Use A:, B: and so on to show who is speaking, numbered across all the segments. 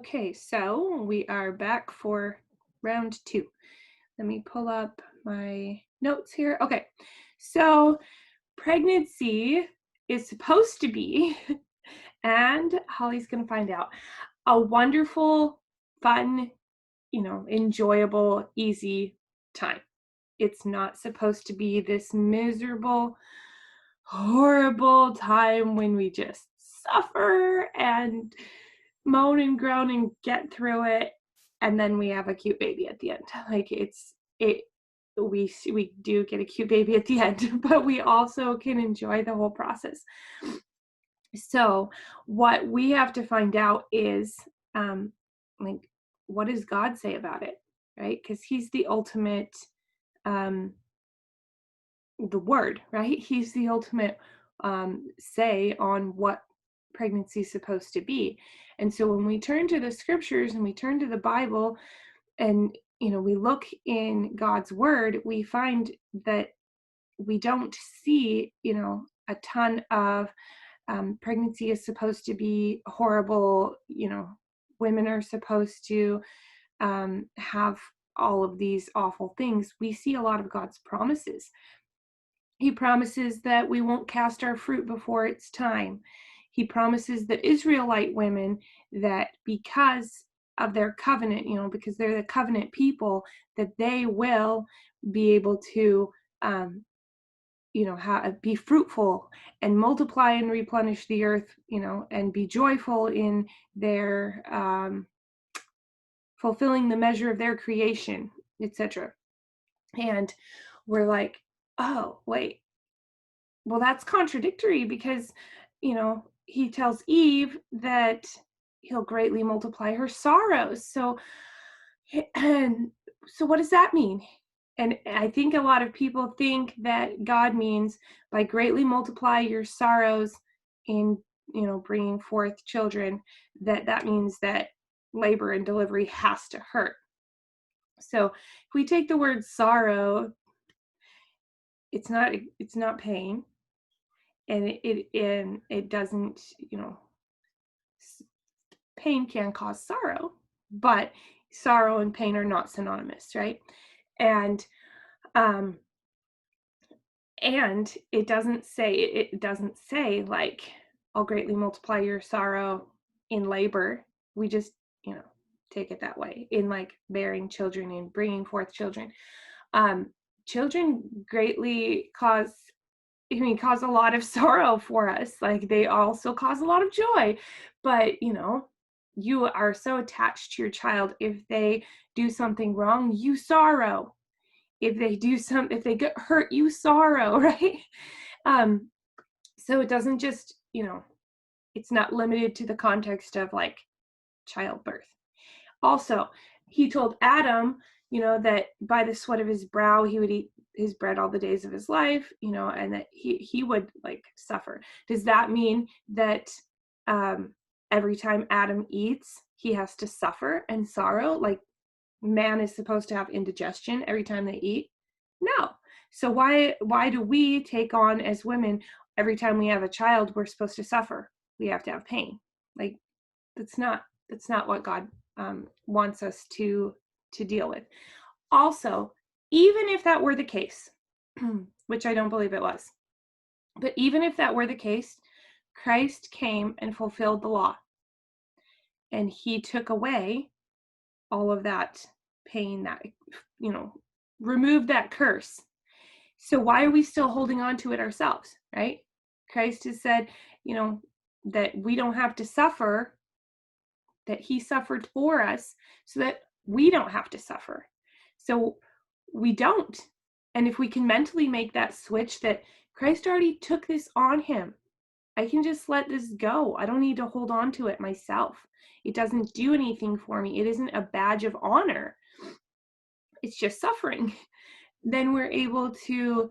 A: Okay, so we are back for round two. Let me pull up my notes here. Okay, so pregnancy is supposed to be, and Holly's going to find out, a wonderful, fun, enjoyable, easy time. It's not supposed to be this miserable, horrible time when we just suffer and moan and groan and get through it, and then we have a cute baby at the end. Like we do get a cute baby at the end, but we also can enjoy the whole process. So what we have to find out is like, what does God say about it, right? Because he's the ultimate the word, right? He's the ultimate say on what pregnancy is supposed to be. And so when we turn to the scriptures and we turn to the Bible and we look in God's word, we find that we don't see a ton of pregnancy is supposed to be horrible. Women are supposed to have all of these awful things. We see a lot of God's promises. He promises that we won't cast our fruit before it's time. He promises the Israelite women that because of their covenant, because they're the covenant people, that they will be able to, be fruitful and multiply and replenish the earth, and be joyful in their fulfilling the measure of their creation, etc. And we're like, oh, wait. Well, that's contradictory because, he tells Eve that he'll greatly multiply her sorrows. And so what does that mean? And I think a lot of people think that God means by greatly multiply your sorrows in, bringing forth children, that means that labor and delivery has to hurt. So if we take the word sorrow, it's not pain. And it doesn't, pain can cause sorrow, but sorrow and pain are not synonymous, right? And it doesn't say like, I'll greatly multiply your sorrow in labor. We just, take it that way, in like bearing children and bringing forth children. Children greatly cause a lot of sorrow for us. Like, they also cause a lot of joy, but you are so attached to your child. If they do something wrong, you sorrow. If they get hurt, you sorrow, right? So it doesn't just, it's not limited to the context of like childbirth. Also, he told Adam, that by the sweat of his brow, he would eat his bread all the days of his life, and that he would like suffer. Does that mean that every time Adam eats, he has to suffer and sorrow? Like, man is supposed to have indigestion every time they eat? No. So why do we take on, as women, every time we have a child, we're supposed to suffer? We have to have pain. Like, that's not what God wants us to deal with. Also, even if that were the case, which I don't believe it was, but even if that were the case, Christ came and fulfilled the law, and he took away all of that pain, that, removed that curse. So why are we still holding on to it ourselves, right? Christ has said, that we don't have to suffer, that he suffered for us so that we don't have to suffer. So we don't. And if we can mentally make that switch that Christ already took this on him, I can just let this go. I don't need to hold on to it myself. It doesn't do anything for me. It isn't a badge of honor. It's just suffering. Then we're able to,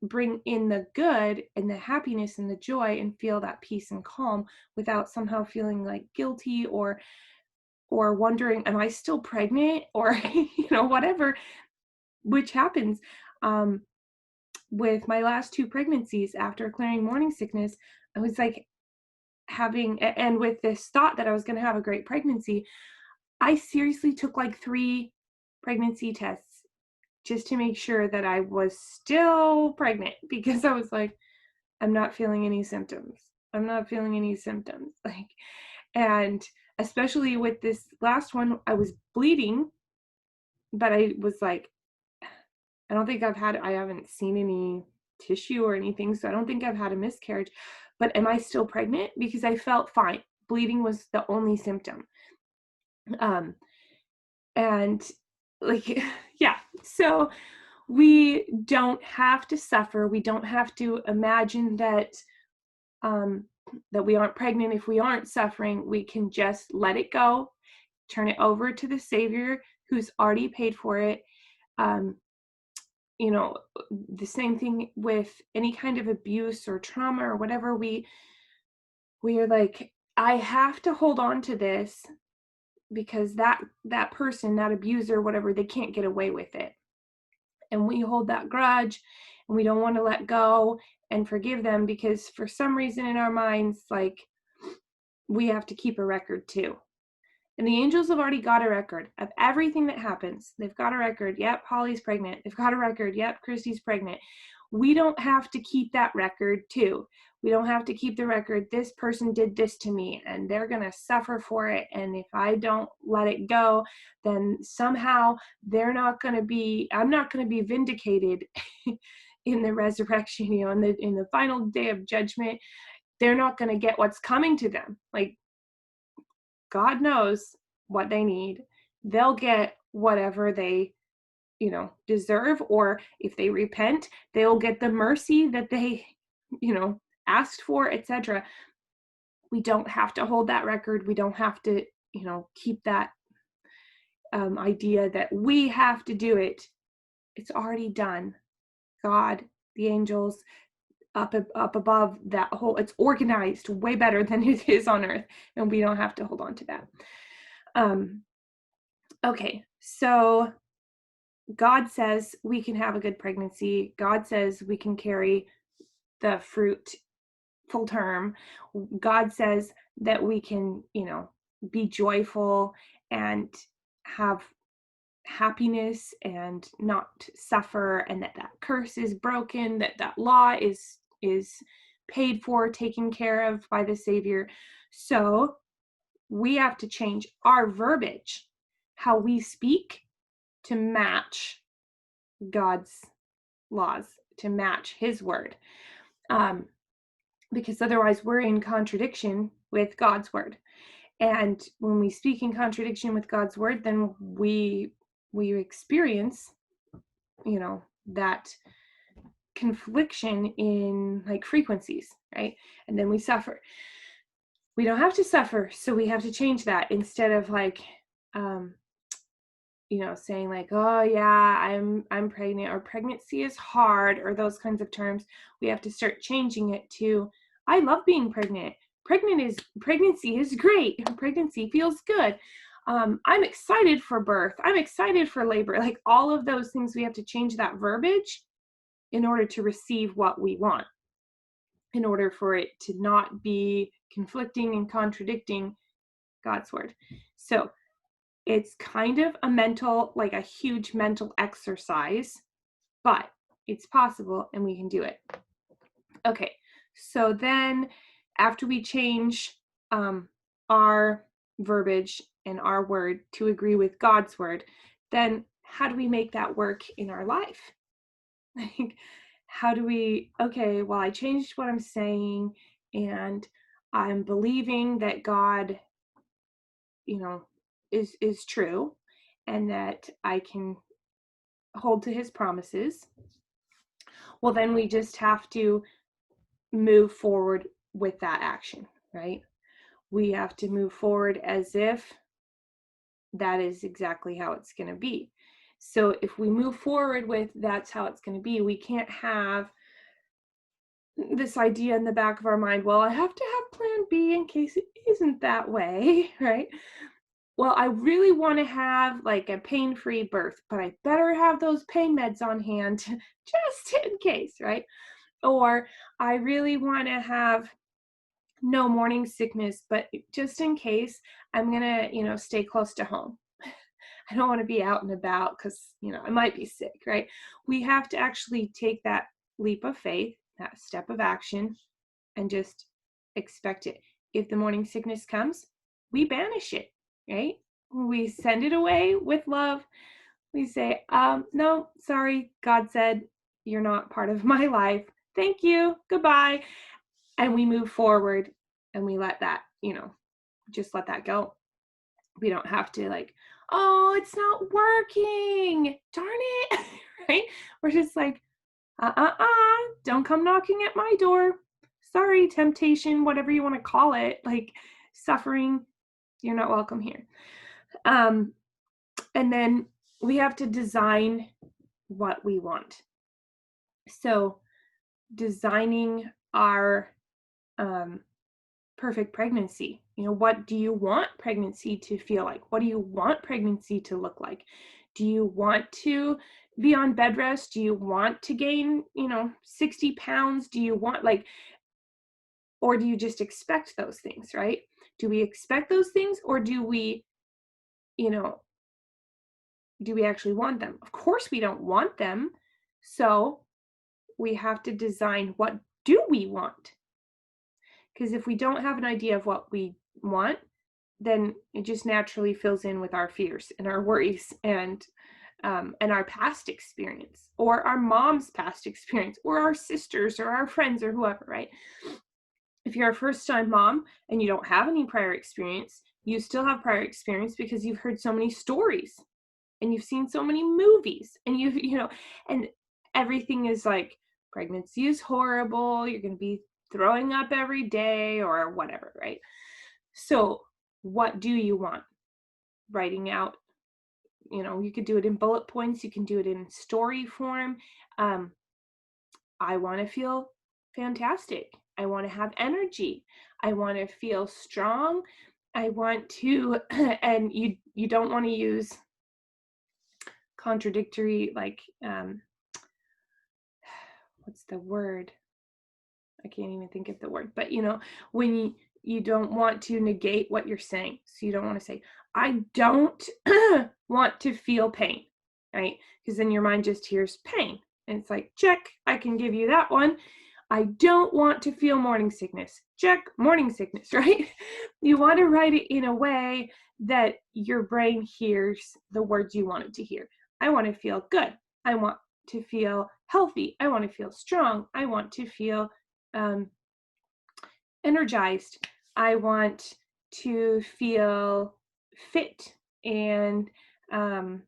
A: bring in the good and the happiness and the joy and feel that peace and calm without somehow feeling like guilty or wondering, am I still pregnant? Or, whatever, which happens with my last two pregnancies. After clearing morning sickness, I was like, and with this thought that I was going to have a great pregnancy, I seriously took like 3 pregnancy tests just to make sure that I was still pregnant, because I was like, I'm not feeling any symptoms. I'm not feeling any symptoms. Like, and especially with this last one, I was bleeding, but I was like, I haven't seen any tissue or anything, so I don't think I've had a miscarriage, but am I still pregnant? Because I felt fine. Bleeding was the only symptom. Um, and like, yeah, so we don't have to suffer. We don't have to imagine that that we aren't pregnant if we aren't suffering. We can just let it go, turn it over to the Savior who's already paid for it. You know, the same thing with any kind of abuse or trauma or whatever. We are like, I have to hold on to this because that person, that abuser, whatever, they can't get away with it. And we hold that grudge and we don't want to let go and forgive them, because for some reason in our minds, like, we have to keep a record too. And the angels have already got a record of everything that happens. They've got a record. Yep, Holly's pregnant. They've got a record. Yep, Christy's pregnant. We don't have to keep that record too. We don't have to keep the record, this person did this to me and they're going to suffer for it. And if I don't let it go, then somehow I'm not going to be vindicated in the resurrection, you know, in the final day of judgment. They're not going to get what's coming to them. Like, God knows what they need. They'll get whatever they, you know, deserve, or if they repent, they'll get the mercy that they, you know, asked for, etc. We don't have to hold that record. We don't have to, you know, keep that idea that we have to do it. It's already done. God, the angels, up above that whole, it's organized way better than it is on earth, and we don't have to hold on to that. Okay, so God says we can have a good pregnancy. God says we can carry the fruit full term. God says that we can, you know, be joyful and have happiness and not suffer, and that curse is broken, that law is paid for, taken care of by the Savior. So we have to change our verbiage, how we speak, to match God's laws, to match his word. Because otherwise we're in contradiction with God's word. And when we speak in contradiction with God's word, then we experience, you know, that confliction in like frequencies, right? And then we suffer. We don't have to suffer, so we have to change that. Instead of like, you know, saying like, oh yeah, I'm pregnant, or pregnancy is hard, or those kinds of terms, we have to start changing it to, I love being pregnant. Pregnancy is great. Pregnancy feels good. I'm excited for birth. I'm excited for labor. Like, all of those things, we have to change that verbiage in order to receive what we want, in order for it to not be conflicting and contradicting God's word. So it's kind of a huge mental exercise, but it's possible and we can do it. Okay, so then after we change our verbiage and our word to agree with God's word, then how do we make that work in our life? Like, how do we, okay, well, I changed what I'm saying and I'm believing that God, you know, is true, and that I can hold to his promises. Well, then we just have to move forward with that action, right? We have to move forward as if that is exactly how it's going to be. So if we move forward with that's how it's going to be, we can't have this idea in the back of our mind, well, I have to have plan B in case it isn't that way, right? Well, I really want to have like a pain-free birth, but I better have those pain meds on hand just in case, right? Or I really want to have no morning sickness, but just in case, I'm gonna, stay close to home. I don't want to be out and about because, I might be sick, right? We have to actually take that leap of faith, that step of action, and just expect it. If the morning sickness comes, we banish it, right? We send it away with love. We say, no, sorry, God said you're not part of my life. Thank you, goodbye. And we move forward and we let that, just let that go. We don't have to oh, it's not working. Darn it. Right? We're just like, don't come knocking at my door. Sorry, temptation, whatever you want to call it, like suffering, you're not welcome here. And then we have to design what we want. So designing our perfect pregnancy. What do you want pregnancy to feel like? What do you want pregnancy to look like? Do you want to be on bed rest? Do you want to gain, 60 pounds? Do you want or do you just expect those things, right? Do we expect those things, or do we actually want them? Of course we don't want them. So we have to design, what do we want? Because if we don't have an idea of what we want, then it just naturally fills in with our fears and our worries and our past experience, or our mom's past experience, or our sisters, or our friends, or whoever, right? If you're a first-time mom and you don't have any prior experience, you still have prior experience because you've heard so many stories and you've seen so many movies, and and everything is like, pregnancy is horrible, you're going to be throwing up every day or whatever, right? So what do you want? Writing out, you could do it in bullet points, you can do it in story form. I want to feel fantastic. I want to have energy. I want to feel strong. I want to, and you don't want to use contradictory, what's the word? I can't even think of the word, but when you don't want to negate what you're saying. So you don't want to say, I don't want to feel pain, right? Because then your mind just hears pain. And it's like, check, I can give you that one. I don't want to feel morning sickness. Check, morning sickness, right? You want to write it in a way that your brain hears the words you want it to hear. I want to feel good. I want to feel healthy. I want to feel strong. I want to feel energized. I want to feel fit and however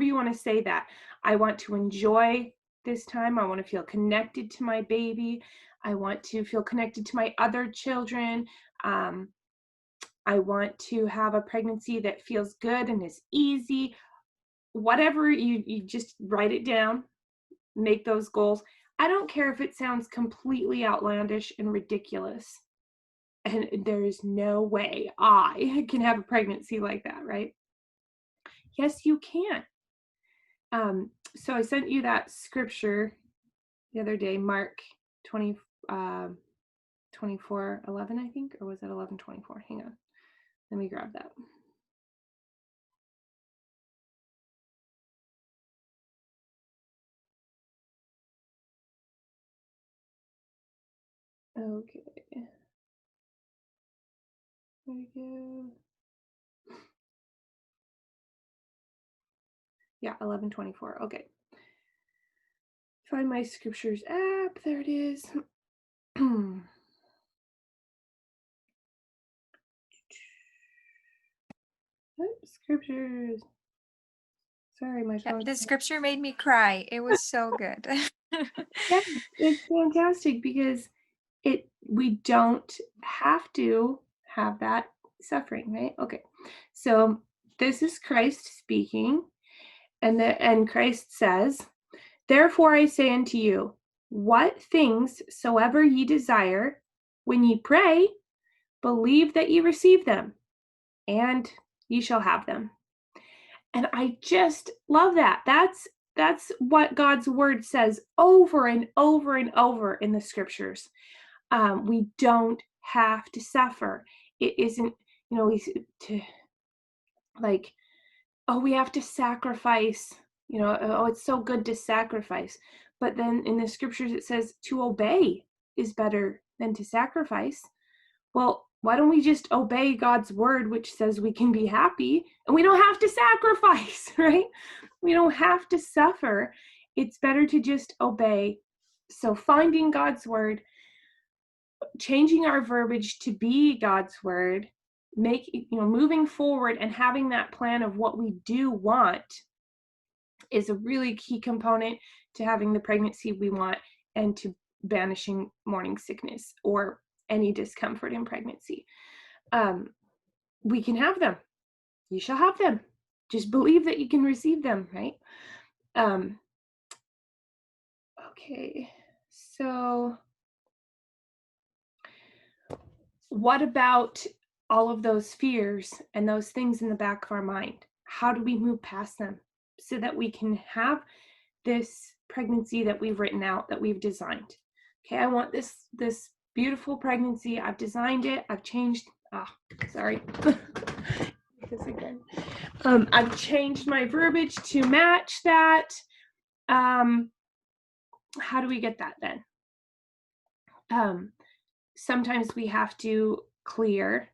A: you want to say that. I want to enjoy this time. I want to feel connected to my baby. I want to feel connected to my other children. I want to have a pregnancy that feels good and is easy. Whatever, you just write it down, make those goals. I don't care if it sounds completely outlandish and ridiculous, and there is no way I can have a pregnancy like that, right? Yes, you can. So I sent you that scripture the other day, Mark 20, 24:11, I think, or was it 11:24? Hang on, let me grab that. Okay, there we go. Yeah, 11:24. Okay. Find my scriptures app. There it is. Scriptures. Sorry, my phone.
B: The scripture made me cry. It was so good.
A: Yeah, it's fantastic because we don't have to have that suffering, right? Okay. So this is Christ speaking, and Christ says, "Therefore I say unto you, what things soever ye desire, when ye pray, believe that ye receive them, and ye shall have them." And I just love that. That's what God's word says over and over and over in the scriptures. We don't have to suffer. It isn't, to like, oh, we have to sacrifice, oh, it's so good to sacrifice. But then in the scriptures, it says to obey is better than to sacrifice. Well, why don't we just obey God's word, which says we can be happy and we don't have to sacrifice, right? We don't have to suffer. It's better to just obey. So finding God's word, changing our verbiage to be God's word, moving forward and having that plan of what we do want is a really key component to having the pregnancy we want and to banishing morning sickness or any discomfort in pregnancy. We can have them. You shall have them. Just believe that you can receive them, right? Okay, so what about all of those fears and those things in the back of our mind? How do we move past them so that we can have this pregnancy that we've written out, that we've designed? Okay, I want this beautiful pregnancy. I've designed it. I've changed. Sorry. This again. I've changed my verbiage to match that. How do we get that then? Sometimes we have to clear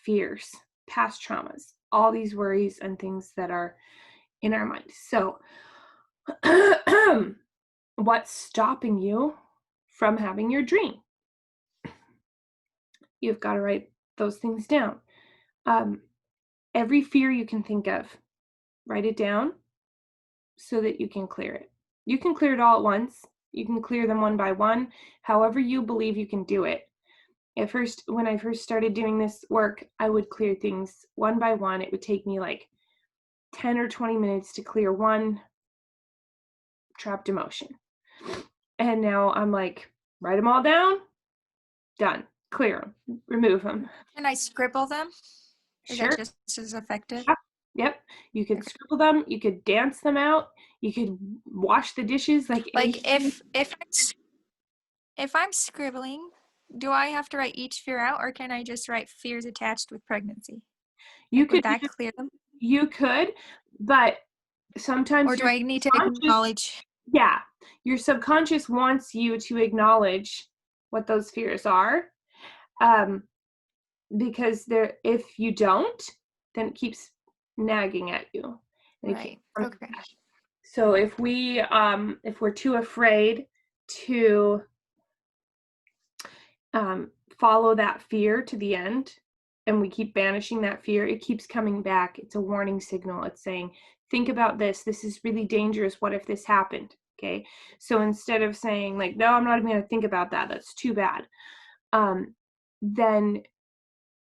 A: fears, past traumas, all these worries and things that are in our mind. So what's stopping you from having your dream? You've got to write those things down. Every fear you can think of, write it down so that you can clear it. You can clear it all at once. You can clear them one by one, however you believe you can do it. When I first started doing this work, I would clear things one by one. It would take me like 10 or 20 minutes to clear one trapped emotion. And now I'm like, write them all down, done, clear them, remove them.
B: Can I scribble them? Is
A: Sure.
B: that just as effective?
A: Yeah. Yep. You could scribble them. You could dance them out. You could wash the dishes. Like
B: if I'm scribbling, do I have to write each fear out, or can I just write fears attached with pregnancy? Would that clear them?
A: You could, but sometimes
B: or do I need to acknowledge?
A: Yeah, your subconscious wants you to acknowledge what those fears are, because if you don't, then it keeps nagging at you.
B: Right. Okay.
A: So if we're too afraid to follow that fear to the end, and we keep banishing that fear, it keeps coming back. It's a warning signal. It's saying, think about this. This is really dangerous. What if this happened? Okay. So instead of saying like, no, I'm not even going to think about that, that's too bad. Then,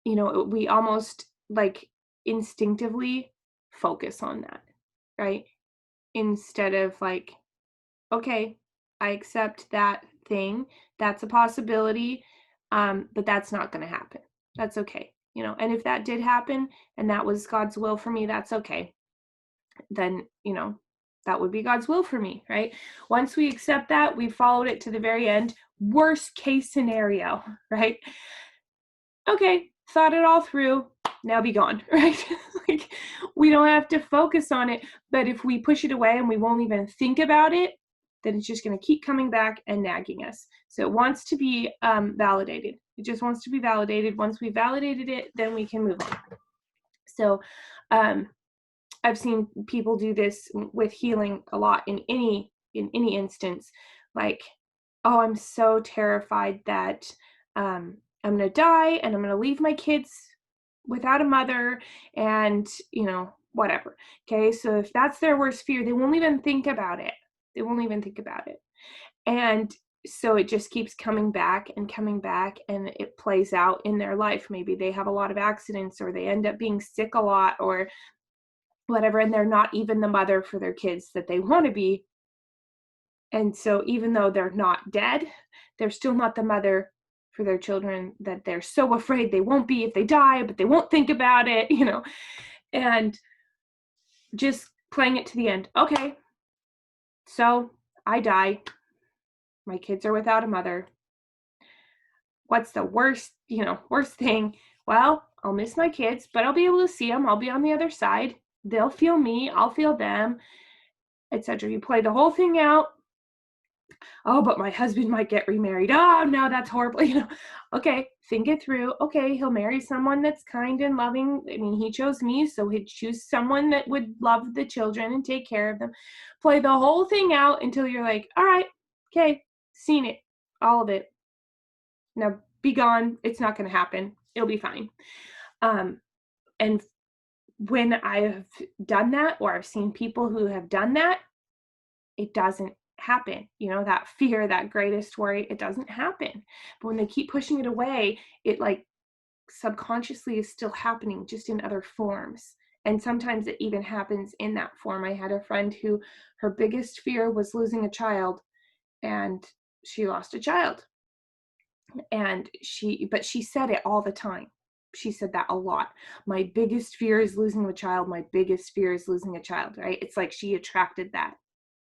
A: we almost like instinctively focus on that, right? Instead of like, okay, I accept that thing. That's a possibility. But that's not going to happen. That's okay. And if that did happen and that was God's will for me, that's okay. Then, that would be God's will for me, right? Once we accept that, we followed it to the very end. Worst case scenario, right? Okay, thought it all through. Now be gone, right? Like, we don't have to focus on it. But if we push it away and we won't even think about it, then it's just going to keep coming back and nagging us. So it wants to be validated. It just wants to be validated. Once we validated it, then we can move on. So I've seen people do this with healing a lot in any instance. Like, oh, I'm so terrified that I'm going to die and I'm going to leave my kids without a mother and, whatever. Okay, so if that's their worst fear, they won't even think about it. And so it just keeps coming back and it plays out in their life. Maybe they have a lot of accidents or they end up being sick a lot or whatever, and they're not even the mother for their kids that they want to be. And so even though they're not dead, they're still not the mother for their children that they're so afraid they won't be if they die, but they won't think about it, and just playing it to the end. Okay, so I die. My kids are without a mother. what's the worst thing? Well, I'll miss my kids, but I'll be able to see them. I'll be on the other side. They'll feel me. I'll feel them, etc. You play the whole thing out. Oh, but my husband might get remarried. Oh, no, that's horrible. Okay, think it through. Okay, he'll marry someone that's kind and loving. I mean, he chose me, so he'd choose someone that would love the children and take care of them. Play the whole thing out until you're like, all right, okay, seen it, all of it. Now be gone. It's not going to happen. It'll be fine. And when I've done that, or I've seen people who have done that, it doesn't happen. That fear, that greatest worry, it doesn't happen. But when they keep pushing it away, it like subconsciously is still happening, just in other forms. And sometimes it even happens in that form. I had a friend who her biggest fear was losing a child, and she lost a child. And but she said it all the time. She said that a lot. My biggest fear is losing a child. My biggest fear is losing a child, right? It's like she attracted that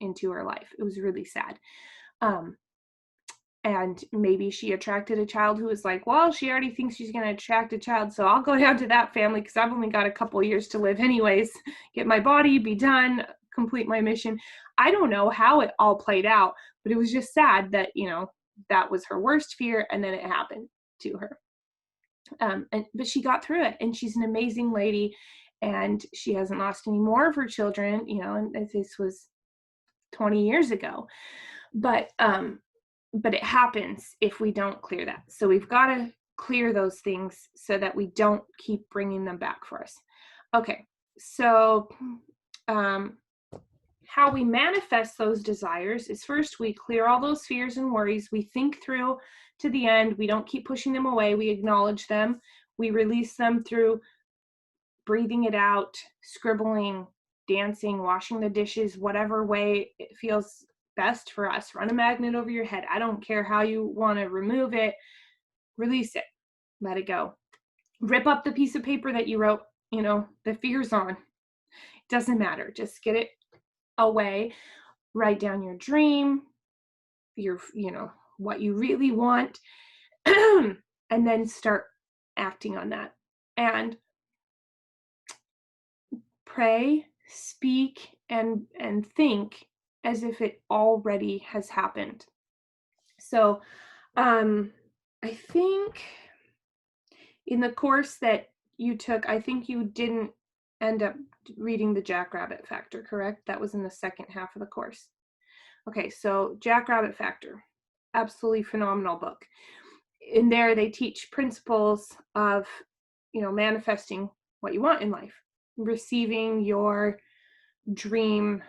A: into her life. It was really sad. And maybe she attracted a child who was like, well, she already thinks she's going to attract a child, so I'll go down to that family because I've only got a couple years to live anyways, get my body, be done, complete my mission. I don't know how it all played out, but it was just sad that, that was her worst fear, and then it happened to her. But she got through it, and she's an amazing lady, and she hasn't lost any more of her children, and this was 20 years ago. But it happens if we don't clear that. So we've got to clear those things so that we don't keep bringing them back for us. Okay, so how we manifest those desires is first we clear all those fears and worries. We think through to the end. We don't keep pushing them away. We acknowledge them. We release them through breathing it out, scribbling, dancing, washing the dishes, whatever way it feels best for us. Run a magnet over your head. I don't care how you want to remove it. Release it. Let it go. Rip up the piece of paper that you wrote, the fears on. It doesn't matter. Just get it away. Write down your dream, what you really want, and then start acting on that. And pray, speak, and think as if it already has happened. So I think in the course that you took, I think you didn't end up reading the Jackrabbit Factor, correct? That was in the second half of the course. Okay, so Jackrabbit Factor, absolutely phenomenal book. In there, they teach principles of, manifesting what you want in life, receiving your dream,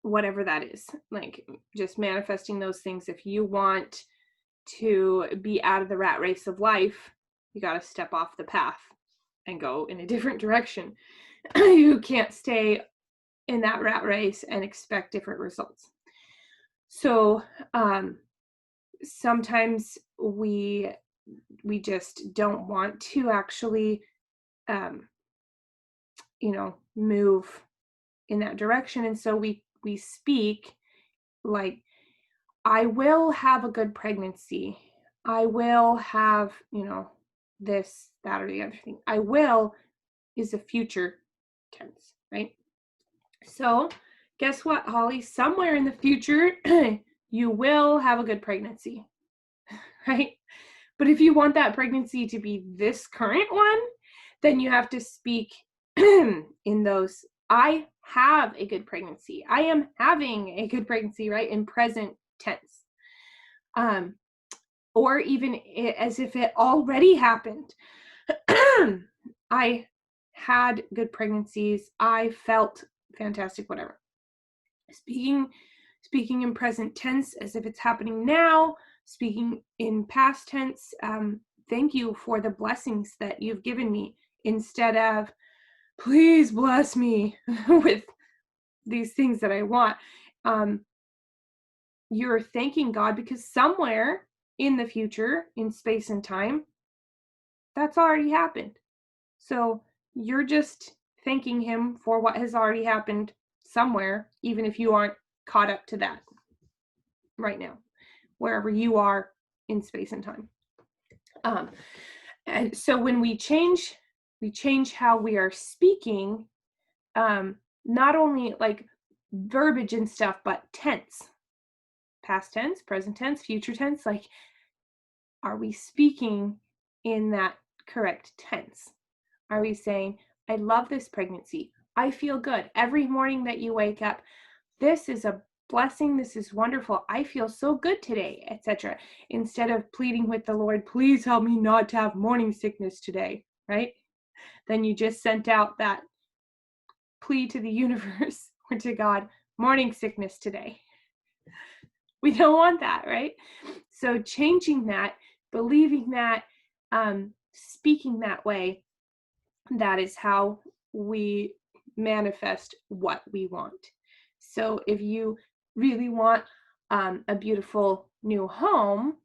A: whatever that is, like just manifesting those things. If you want to be out of the rat race of life, you got to step off the path and go in a different direction. You can't stay in that rat race and expect different results. So sometimes we just don't want to actually move in that direction, and so we speak like, I will have a good pregnancy. I will have, this, that, or the other thing. I will is a future tense, right? So guess what, Holly? Somewhere in the future, you will have a good pregnancy, right? But if you want that pregnancy to be this current one, then you have to speak in those, I have a good pregnancy. I am having a good pregnancy, right? In present tense. Or even as if it already happened. I had good pregnancies. I felt fantastic, whatever. Speaking in present tense as if it's happening now, speaking in past tense. Thank you for the blessings that you've given me, instead of, please bless me with these things that I want. You're thanking God because somewhere in the future, in space and time, that's already happened. So you're just thanking him for what has already happened somewhere, even if you aren't caught up to that right now. wherever you are in space and time. And so when we change how we are speaking, not only like verbiage and stuff, but tense, past tense, present tense, future tense, like, are we speaking in that correct tense? Are we saying, I love this pregnancy. I feel good. Every morning that you wake up, this is a blessing. This is wonderful. I feel so good today, etc. Instead of pleading with the Lord, please help me not to have morning sickness today, right? Then you just sent out that plea to the universe or to God, morning sickness today. We don't want that, right? So changing that, believing that, speaking that way, that is how we manifest what we want. So if you really want a beautiful new home,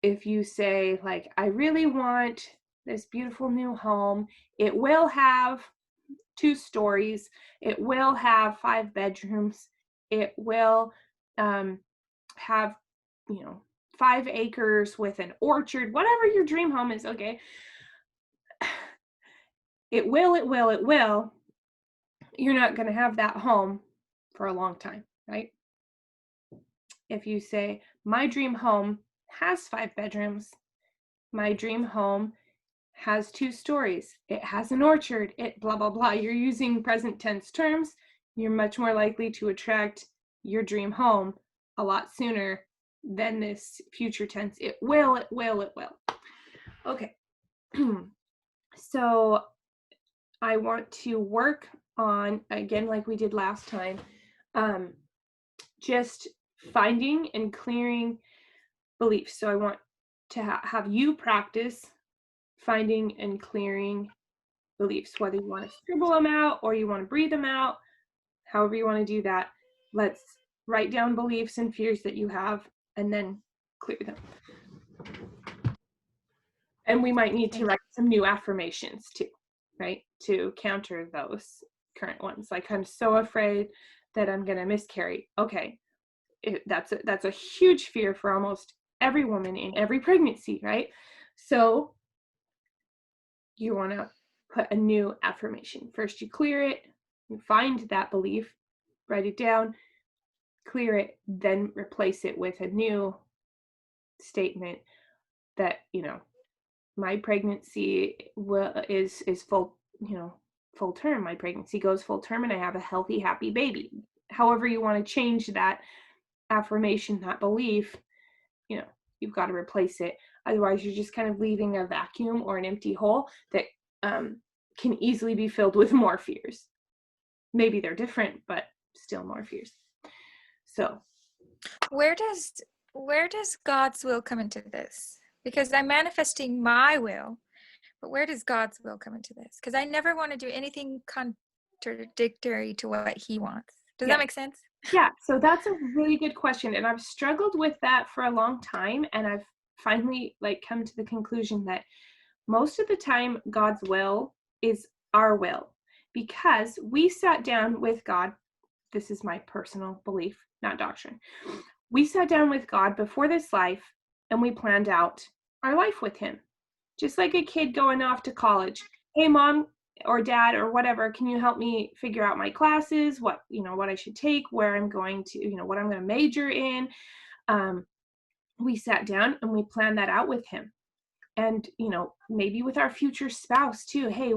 A: if you say, like, I really want this beautiful new home, it will have 2 stories, it will have 5 bedrooms, it will have, 5 acres with an orchard, whatever your dream home is, okay? It will. You're not going to have that home for a long time, right? If you say, my dream home has 5 bedrooms, my dream home has 2 stories, it has an orchard, it blah, blah, blah. You're using present tense terms. You're much more likely to attract your dream home a lot sooner than this future tense. It will. Okay. So I want to work on, again, like we did last time, just finding and clearing beliefs. So I want to have you practice finding and clearing beliefs, whether you want to scribble them out or you want to breathe them out, however you want to do that. Let's write down beliefs and fears that you have and then clear them. And we might need to write some new affirmations too, right? To counter those current ones. Like, I'm so afraid that I'm going to miscarry. Okay. That's a huge fear for almost every woman in every pregnancy, right? So you want to put a new affirmation. First, you clear it, you find that belief, write it down, clear it, then replace it with a new statement that, my pregnancy is full, full term. My pregnancy goes full term and I have a healthy, happy baby. However you want to change that affirmation, that belief, you've got to replace it. Otherwise, you're just kind of leaving a vacuum or an empty hole that can easily be filled with more fears. Maybe they're different, but still more fears. So
B: where does God's will come into this? Because I'm manifesting my will, but where does God's will come into this? Because I never want to do anything contradictory to what he wants. Does that make sense?
A: Yeah, so that's a really good question. And I've struggled with that for a long time. And I've finally come to the conclusion that most of the time God's will is our will, because we sat down with God. This is my personal belief, not doctrine. We sat down with God before this life and we planned out our life with him. Just like a kid going off to college. Hey, mom or dad or whatever, can you help me figure out my classes, what I should take, where I'm going to, what I'm going to major in. We sat down and we planned that out with him. And, maybe with our future spouse too. Hey,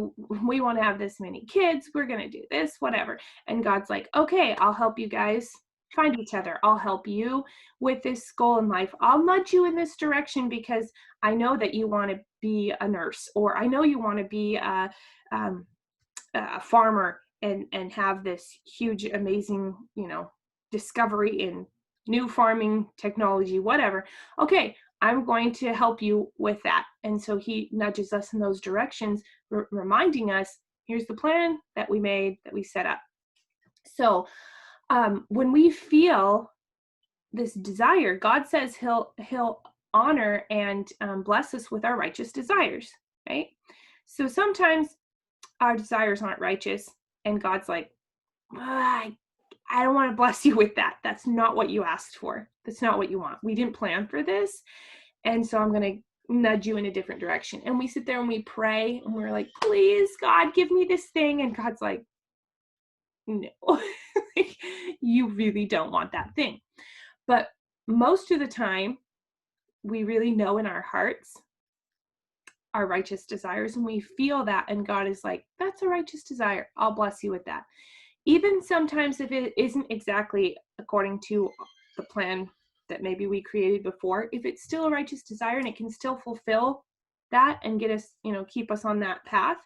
A: we want to have this many kids. We're going to do this, whatever. And God's like, okay, I'll help you guys find each other. I'll help you with this goal in life. I'll nudge you in this direction because I know that you want to be a nurse, or I know you want to be a farmer and have this huge, amazing, discovery in new farming technology, whatever. Okay, I'm going to help you with that. And so he nudges us in those directions, reminding us, here's the plan that we made, that we set up. So when we feel this desire, God says he'll honor and bless us with our righteous desires, right? So sometimes our desires aren't righteous, and God's like, I I don't want to bless you with that. That's not what you asked for. That's not what you want. We didn't plan for this. And so I'm going to nudge you in a different direction. And we sit there and we pray and we're like, please, God, give me this thing. And God's like, no, like, you really don't want that thing. But most of the time, we really know in our hearts our righteous desires, and we feel that, and God is like, that's a righteous desire. I'll bless you with that. Even sometimes if it isn't exactly according to the plan that maybe we created before, if it's still a righteous desire and it can still fulfill that and get us, keep us on that path,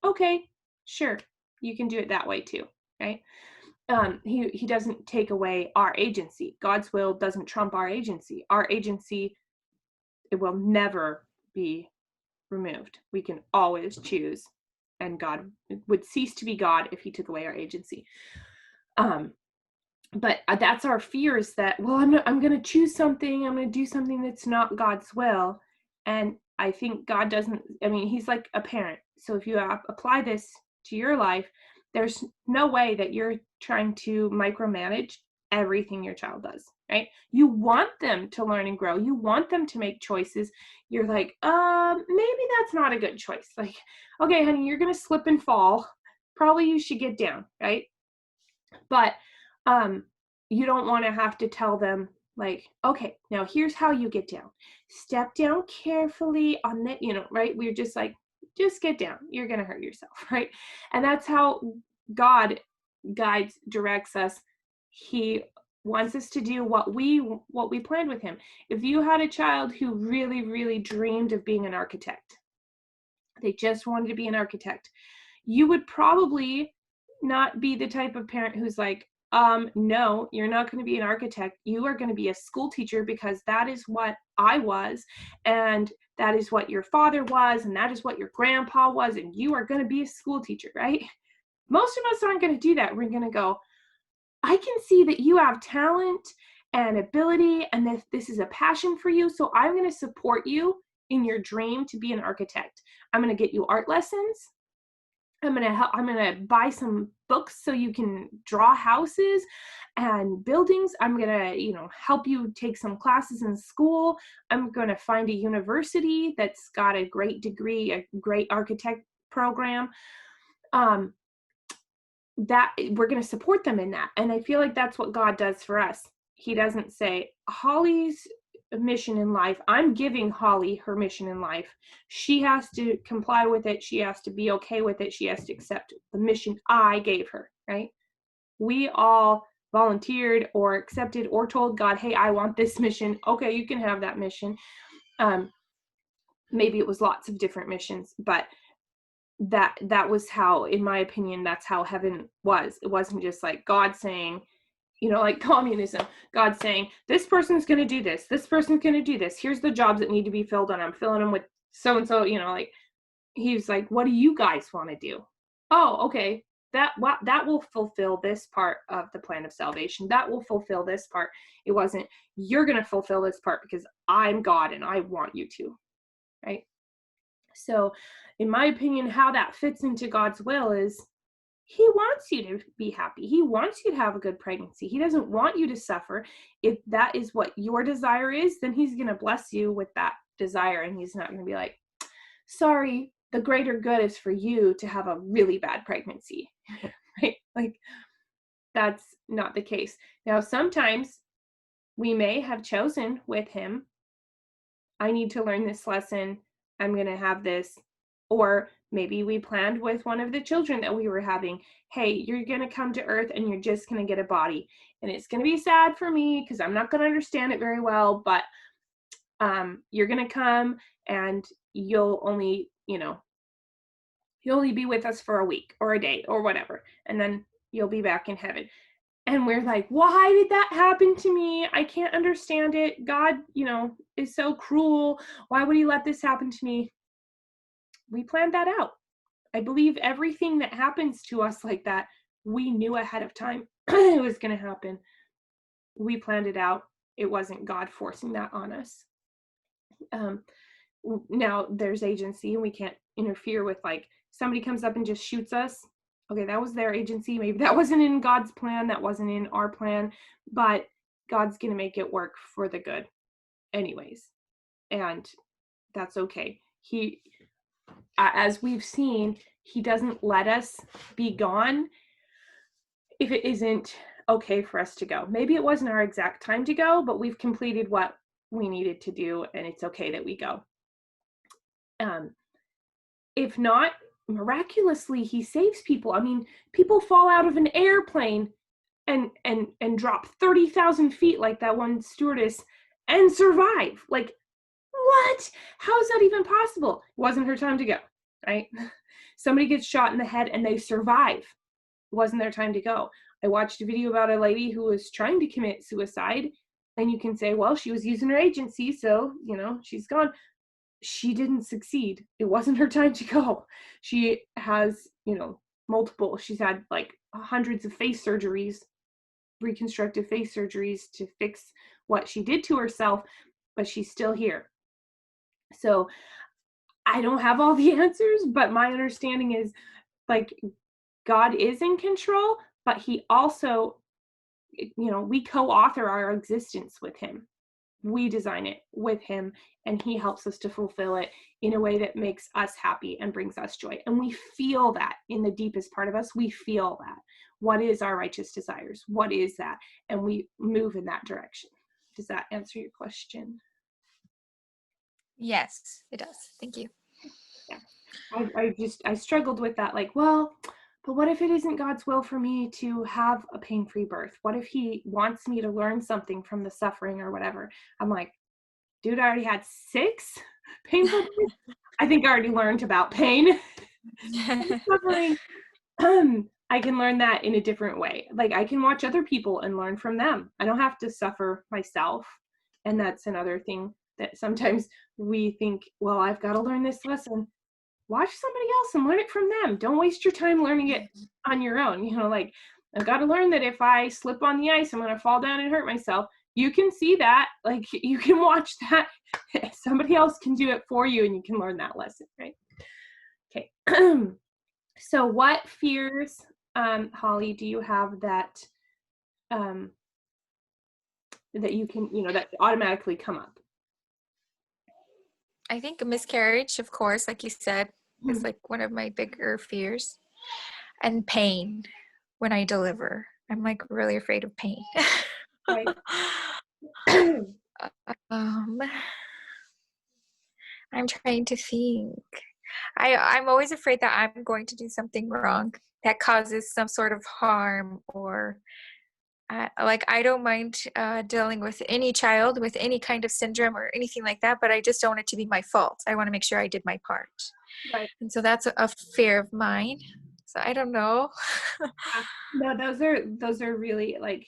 A: okay, sure, you can do it that way too, right? He doesn't take away our agency. God's will doesn't trump our agency. Our agency, it will never be removed. We can always choose, and God would cease to be God if he took away our agency. But that's our fear, is that, well, I'm going to choose something. I'm going to do something that's not God's will. And I think God doesn't, he's like a parent. So if you apply this to your life, there's no way that you're trying to micromanage everything your child does, right? You want them to learn and grow. You want them to make choices. You're like, maybe that's not a good choice. Like, okay, honey, you're going to slip and fall. Probably you should get down, right? But you don't want to have to tell them, like, okay, now here's how you get down. Step down carefully on the, right? We're just like, just get down. You're going to hurt yourself, right? And that's how God guides, directs us. He wants us to do what we planned with him. If you had a child who really, really dreamed of being an architect, they just wanted to be an architect, you would probably not be the type of parent who's like, no, you're not going to be an architect. You are going to be a school teacher, because that is what I was, and that is what your father was, and that is what your grandpa was, and you are going to be a school teacher, right? Most of us aren't going to do that. We're going to go, I can see that you have talent and ability, and that this is a passion for you, so I'm going to support you in your dream to be an architect. I'm going to get you art lessons. I'm going to buy some books so you can draw houses and buildings. I'm going to, help you take some classes in school. I'm going to find a university that's got a great degree, a great architect program. That we're going to support them in that. And I feel like that's what God does for us. He doesn't say, Holly's mission in life, I'm giving Holly her mission in life. She has to comply with it. She has to be okay with it. She has to accept the mission I gave her, right? We all volunteered or accepted or told God, hey, I want this mission. Okay, you can have that mission. Maybe it was lots of different missions, but that was how, in my opinion, that's how heaven was. It wasn't just like God saying, like communism, God saying, this person's going to do this. This person's going to do this. Here's the jobs that need to be filled, and I'm filling them with so-and-so, like, he's like, what do you guys want to do? Oh, okay. That will fulfill this part of the plan of salvation. That will fulfill this part. It wasn't, you're going to fulfill this part because I'm God and I want you to, right? So in my opinion, how that fits into God's will is, he wants you to be happy. He wants you to have a good pregnancy. He doesn't want you to suffer. If that is what your desire is, then he's going to bless you with that desire. And he's not going to be like, sorry, the greater good is for you to have a really bad pregnancy, right? Like, that's not the case. Now, sometimes we may have chosen with him, I need to learn this lesson. I'm going to have this. Or maybe we planned with one of the children that we were having, hey, you're going to come to earth and you're just going to get a body. And it's going to be sad for me because I'm not going to understand it very well, but you're going to come and you'll only be with us for a week or a day or whatever. And then you'll be back in heaven. And we're like, why did that happen to me? I can't understand it. God, is so cruel. Why would he let this happen to me? We planned that out. I believe everything that happens to us like that, we knew ahead of time it was going to happen. We planned it out. It wasn't God forcing that on us. Now there's agency, and we can't interfere with, like, somebody comes up and just shoots us. Okay, that was their agency. Maybe that wasn't in God's plan. That wasn't in our plan, but God's going to make it work for the good anyways. And that's okay. As we've seen, he doesn't let us be gone if it isn't okay for us to go. Maybe it wasn't our exact time to go, but we've completed what we needed to do, and it's okay that we go. If not, miraculously, he saves people. I mean, people fall out of an airplane and drop 30,000 feet like that one stewardess and survive. Like, what? How is that even possible? It wasn't her time to go, right? Somebody gets shot in the head and they survive. It wasn't their time to go. I watched a video about a lady who was trying to commit suicide, and you can say, well, she was using her agency, so, she's gone. She didn't succeed. It wasn't her time to go. She has, she's had like hundreds of face surgeries, reconstructive face surgeries to fix what she did to herself, but she's still here. So I don't have all the answers, but my understanding is like God is in control, but he also, we co-author our existence with him. We design it with him, and he helps us to fulfill it in a way that makes us happy and brings us joy. And we feel that in the deepest part of us. We feel that. What is our righteous desires? What is that? And we move in that direction. Does that answer your question?
B: Yes, it does. Thank you.
A: Yeah. I struggled with that. Like, well, but what if it isn't God's will for me to have a pain-free birth? What if he wants me to learn something from the suffering or whatever? I'm like, dude, I already had 6 painful births. I think I already learned about pain and suffering. I can learn that in a different way. Like, I can watch other people and learn from them. I don't have to suffer myself. And that's another thing that sometimes we think, well, I've got to learn this lesson. Watch somebody else and learn it from them. Don't waste your time learning it on your own. Like, I've got to learn that if I slip on the ice, I'm going to fall down and hurt myself. You can see that. Like, you can watch that. Somebody else can do it for you, and you can learn that lesson, right? Okay. So what fears, Holly, do you have that that you can, that automatically come up?
B: I think a miscarriage, of course, like you said, is like one of my bigger fears. And pain when I deliver. I'm like really afraid of pain.
A: Right.
B: um, I'm trying to think. I'm always afraid that I'm going to do something wrong that causes some sort of harm, or like I don't mind dealing with any child with any kind of syndrome or anything like that, but I just don't want it to be my fault. I want to make sure I did my part.
A: Right.
B: And so that's a fear of mine. So I don't know.
A: No, those are really like,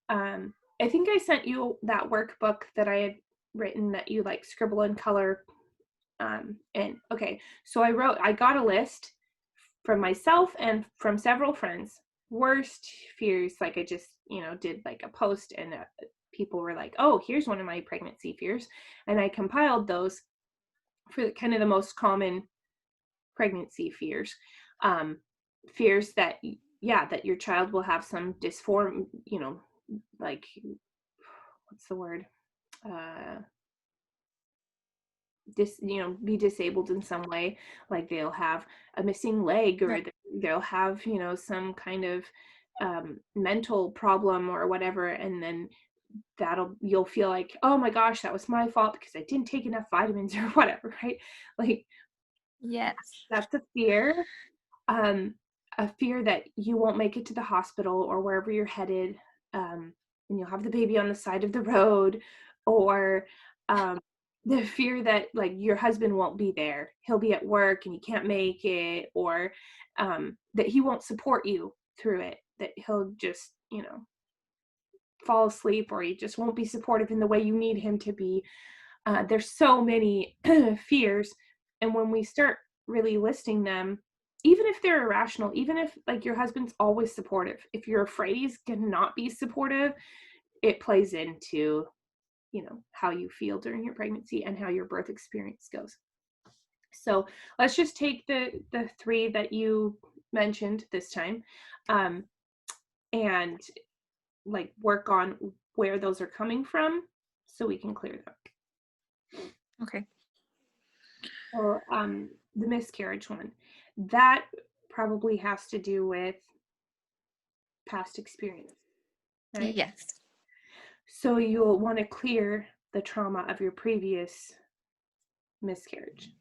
A: I think I sent you that workbook that I had written that you like scribble and color. And okay, so I got a list from myself and from several friends. Worst fears, like I just, did like a post, and people were like, oh, here's one of my pregnancy fears. And I compiled those for kind of the most common pregnancy fears. Fears that, that your child will have some like, what's the word? Be disabled in some way, like they'll have a missing leg, or
B: Right.
A: they'll have some kind of mental problem or whatever, and then you'll feel like, oh my gosh, that was my fault because I didn't take enough vitamins or whatever, right? Like,
B: Yes.
A: that's a fear. A fear that you won't make it to the hospital or wherever you're headed, and you'll have the baby on the side of the road, or the fear that like your husband won't be there, he'll be at work and you can't make it, or that he won't support you through it, that he'll just fall asleep, or he just won't be supportive in the way you need him to be. There's so many fears, and when we start really listing them, even if they're irrational, even if like your husband's always supportive, if you're afraid he's gonna not be supportive, it plays into how you feel during your pregnancy and how your birth experience goes. So let's just take the 3 that you mentioned this time, um, and like work on where those are coming from so we can clear them.
B: Okay.
A: So the miscarriage one, that probably has to do with past experience, right?
B: Yes.
A: So you'll want to clear the trauma of your previous miscarriage.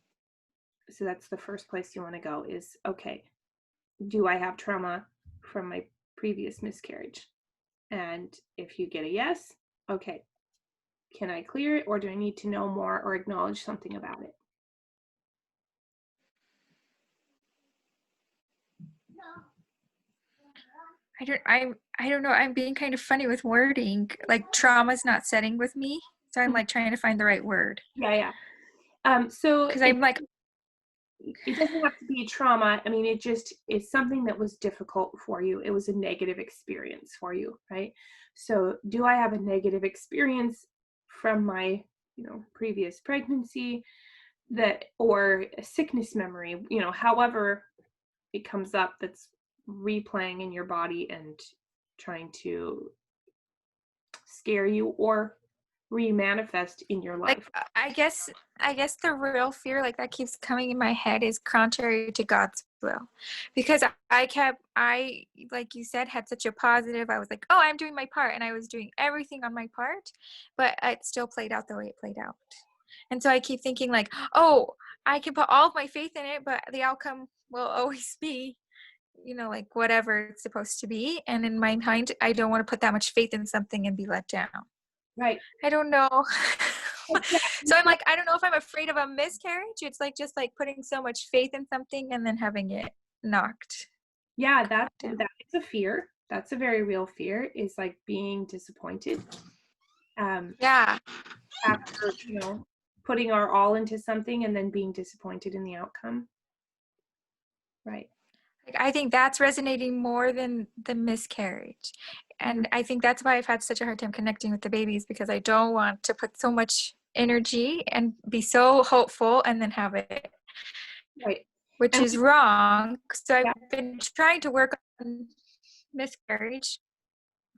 A: So that's the first place you want to go is, okay, do I have trauma from my previous miscarriage? And if you get a yes, okay, can I clear it, or do I need to know more or acknowledge something about it?
B: I don't know. I'm being kind of funny with wording. Like trauma's not setting with me. So I'm like trying to find the right word.
A: Yeah, yeah. So
B: Because I'm like,
A: it doesn't have to be trauma. I mean, it just is something that was difficult for you. It was a negative experience for you, right? So do I have a negative experience from my, previous pregnancy, that, or a sickness memory, however it comes up, that's replaying in your body and trying to scare you or remanifest in your
B: like
A: life.
B: I guess the real fear like that keeps coming in my head is contrary to God's will, because I like you said had such a positive. I was like, oh, I'm doing my part, and I was doing everything on my part, but it still played out the way it played out. And so I keep thinking like, oh, I can put all of my faith in it, but the outcome will always be, like whatever it's supposed to be. And in my mind, I don't want to put that much faith in something and be let down.
A: Right.
B: I don't know.
A: Exactly.
B: So I'm like, I don't know if I'm afraid of a miscarriage. It's like just like putting so much faith in something and then having it knocked
A: Yeah, that
B: down.
A: is a fear. That's a very real fear, is like being disappointed.
B: Yeah.
A: After, putting our all into something and then being disappointed in the outcome. Right.
B: Like, I think that's resonating more than the miscarriage.
A: Mhm.
B: And I think that's why I've had such a hard time connecting with the babies, because I don't want to put so much energy and be so hopeful and then have it,
A: Right.
B: which
A: And
B: is wrong. So
A: yeah,
B: I've been trying to work on miscarriage,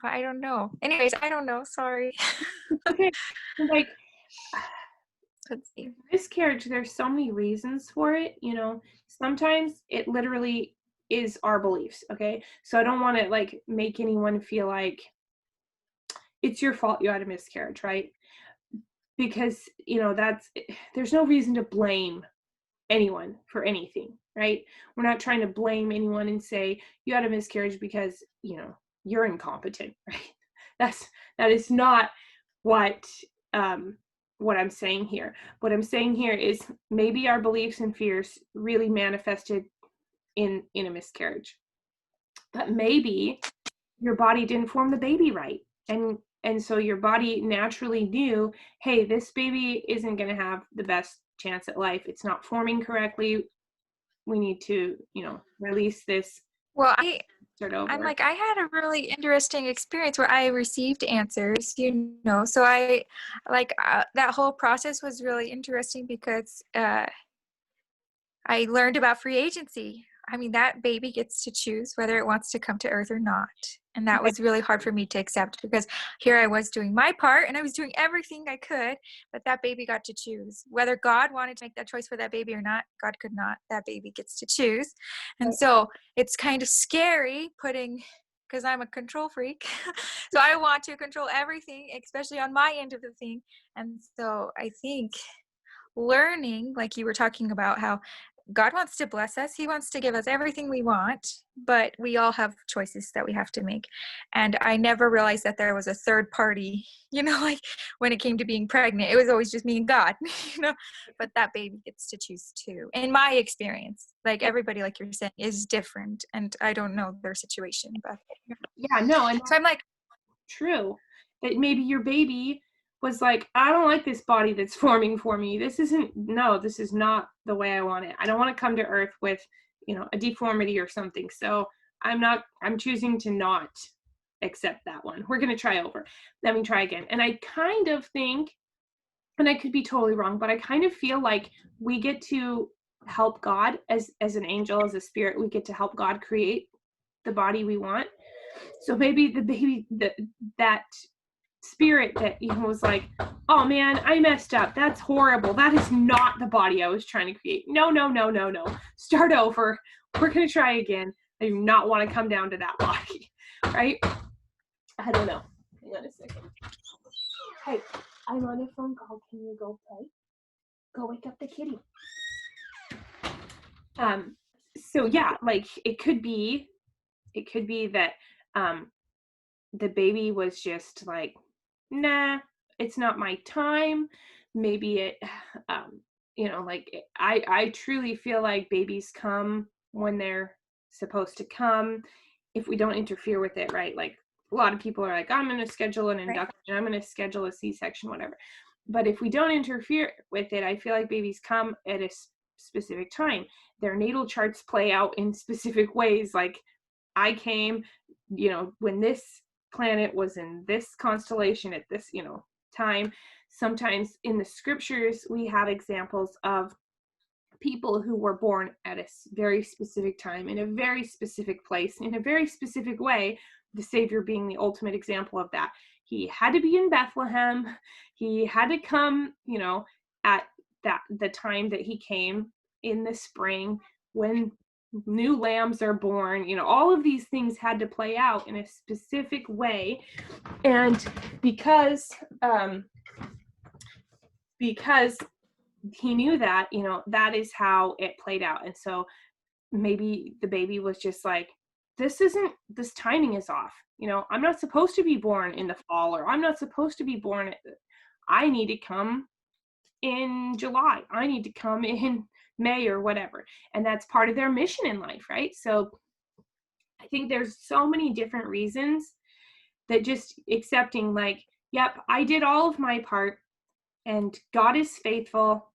B: but I don't know. Anyways, I don't know. Sorry.
A: okay. Like
B: Let's see.
A: miscarriage, there's so many reasons for it. Sometimes it literally is our beliefs. Okay. So I don't want to like make anyone feel like it's your fault you had a miscarriage, right? Because, there's no reason to blame anyone for anything, right? We're not trying to blame anyone and say you had a miscarriage because, you're incompetent, right? That is not what what I'm saying here. What I'm saying here is maybe our beliefs and fears really manifested in a miscarriage. But maybe your body didn't form the baby right. And so your body naturally knew, hey, this baby isn't going to have the best chance at life. It's not forming correctly. We need to, release this,
B: Well,
A: start
B: I'm
A: over.
B: like, I had a really interesting experience where I received answers, so that whole process was really interesting because I learned about free agency. I mean, that baby gets to choose whether it wants to come to earth or not. And that
A: Right.
B: was really hard for me to accept, because here I was doing my part and I was doing everything I could, but that baby got to choose. Whether God wanted to make that choice for that baby or not, God could not. That baby gets to choose. And
A: Right.
B: so it's kind of scary because I'm a control freak. So I want to control everything, especially on my end of the thing. And so I think learning, like you were talking about, how God wants to bless us. He wants to give us everything we want, but we all have choices that we have to make. And I never realized that there was a third party, like when it came to being pregnant, it was always just me and God, but that baby gets to choose too. In my experience, like everybody, like you're saying, is different. And I don't know their situation, but
A: Yeah, no, and
B: so I'm like,
A: true. That maybe your baby was like, I don't like this body that's forming for me. This is not the way I want it. I don't want to come to earth with, a deformity or something. So I'm choosing to not accept that one. We're going to try over. Let me try again. And I kind of think, and I could be totally wrong, but I kind of feel like we get to help God as an angel, as a spirit. We get to help God create the body we want. So maybe the baby, that spirit that was like, oh man, I messed up. That's horrible. That is not the body I was trying to create. No. Start over. We're going to try again. I do not want to come down to that body. Right? I don't know. Hang on a second. Hey, I'm on a phone call. Can you go play? Go wake up the kitty. So yeah, like it could be that the baby was just like, nah, it's not my time. Maybe it like I truly feel like babies come when they're supposed to come if we don't interfere with it, right? Like a lot of people are like, I'm going to schedule an induction, I'm going to schedule a C-section, whatever. But if we don't interfere with it, I feel like babies come at a specific time. Their natal charts play out in specific ways. Like I came, when this planet was in this constellation at this, time. Sometimes in the scriptures, we have examples of people who were born at a very specific time, in a very specific place, in a very specific way, the Savior being the ultimate example of that. He had to be in Bethlehem. He had to come, at the time that he came in the spring when new lambs are born. All of these things had to play out in a specific way. And because he knew that, that is how it played out. And so maybe the baby was just like, this timing is off. I'm not supposed to be born in the fall, or I'm not supposed to be born. I need to come in July. I need to come in May or whatever. And that's part of their mission in life, right? So I think there's so many different reasons that just accepting like, yep, I did all of my part and God is faithful.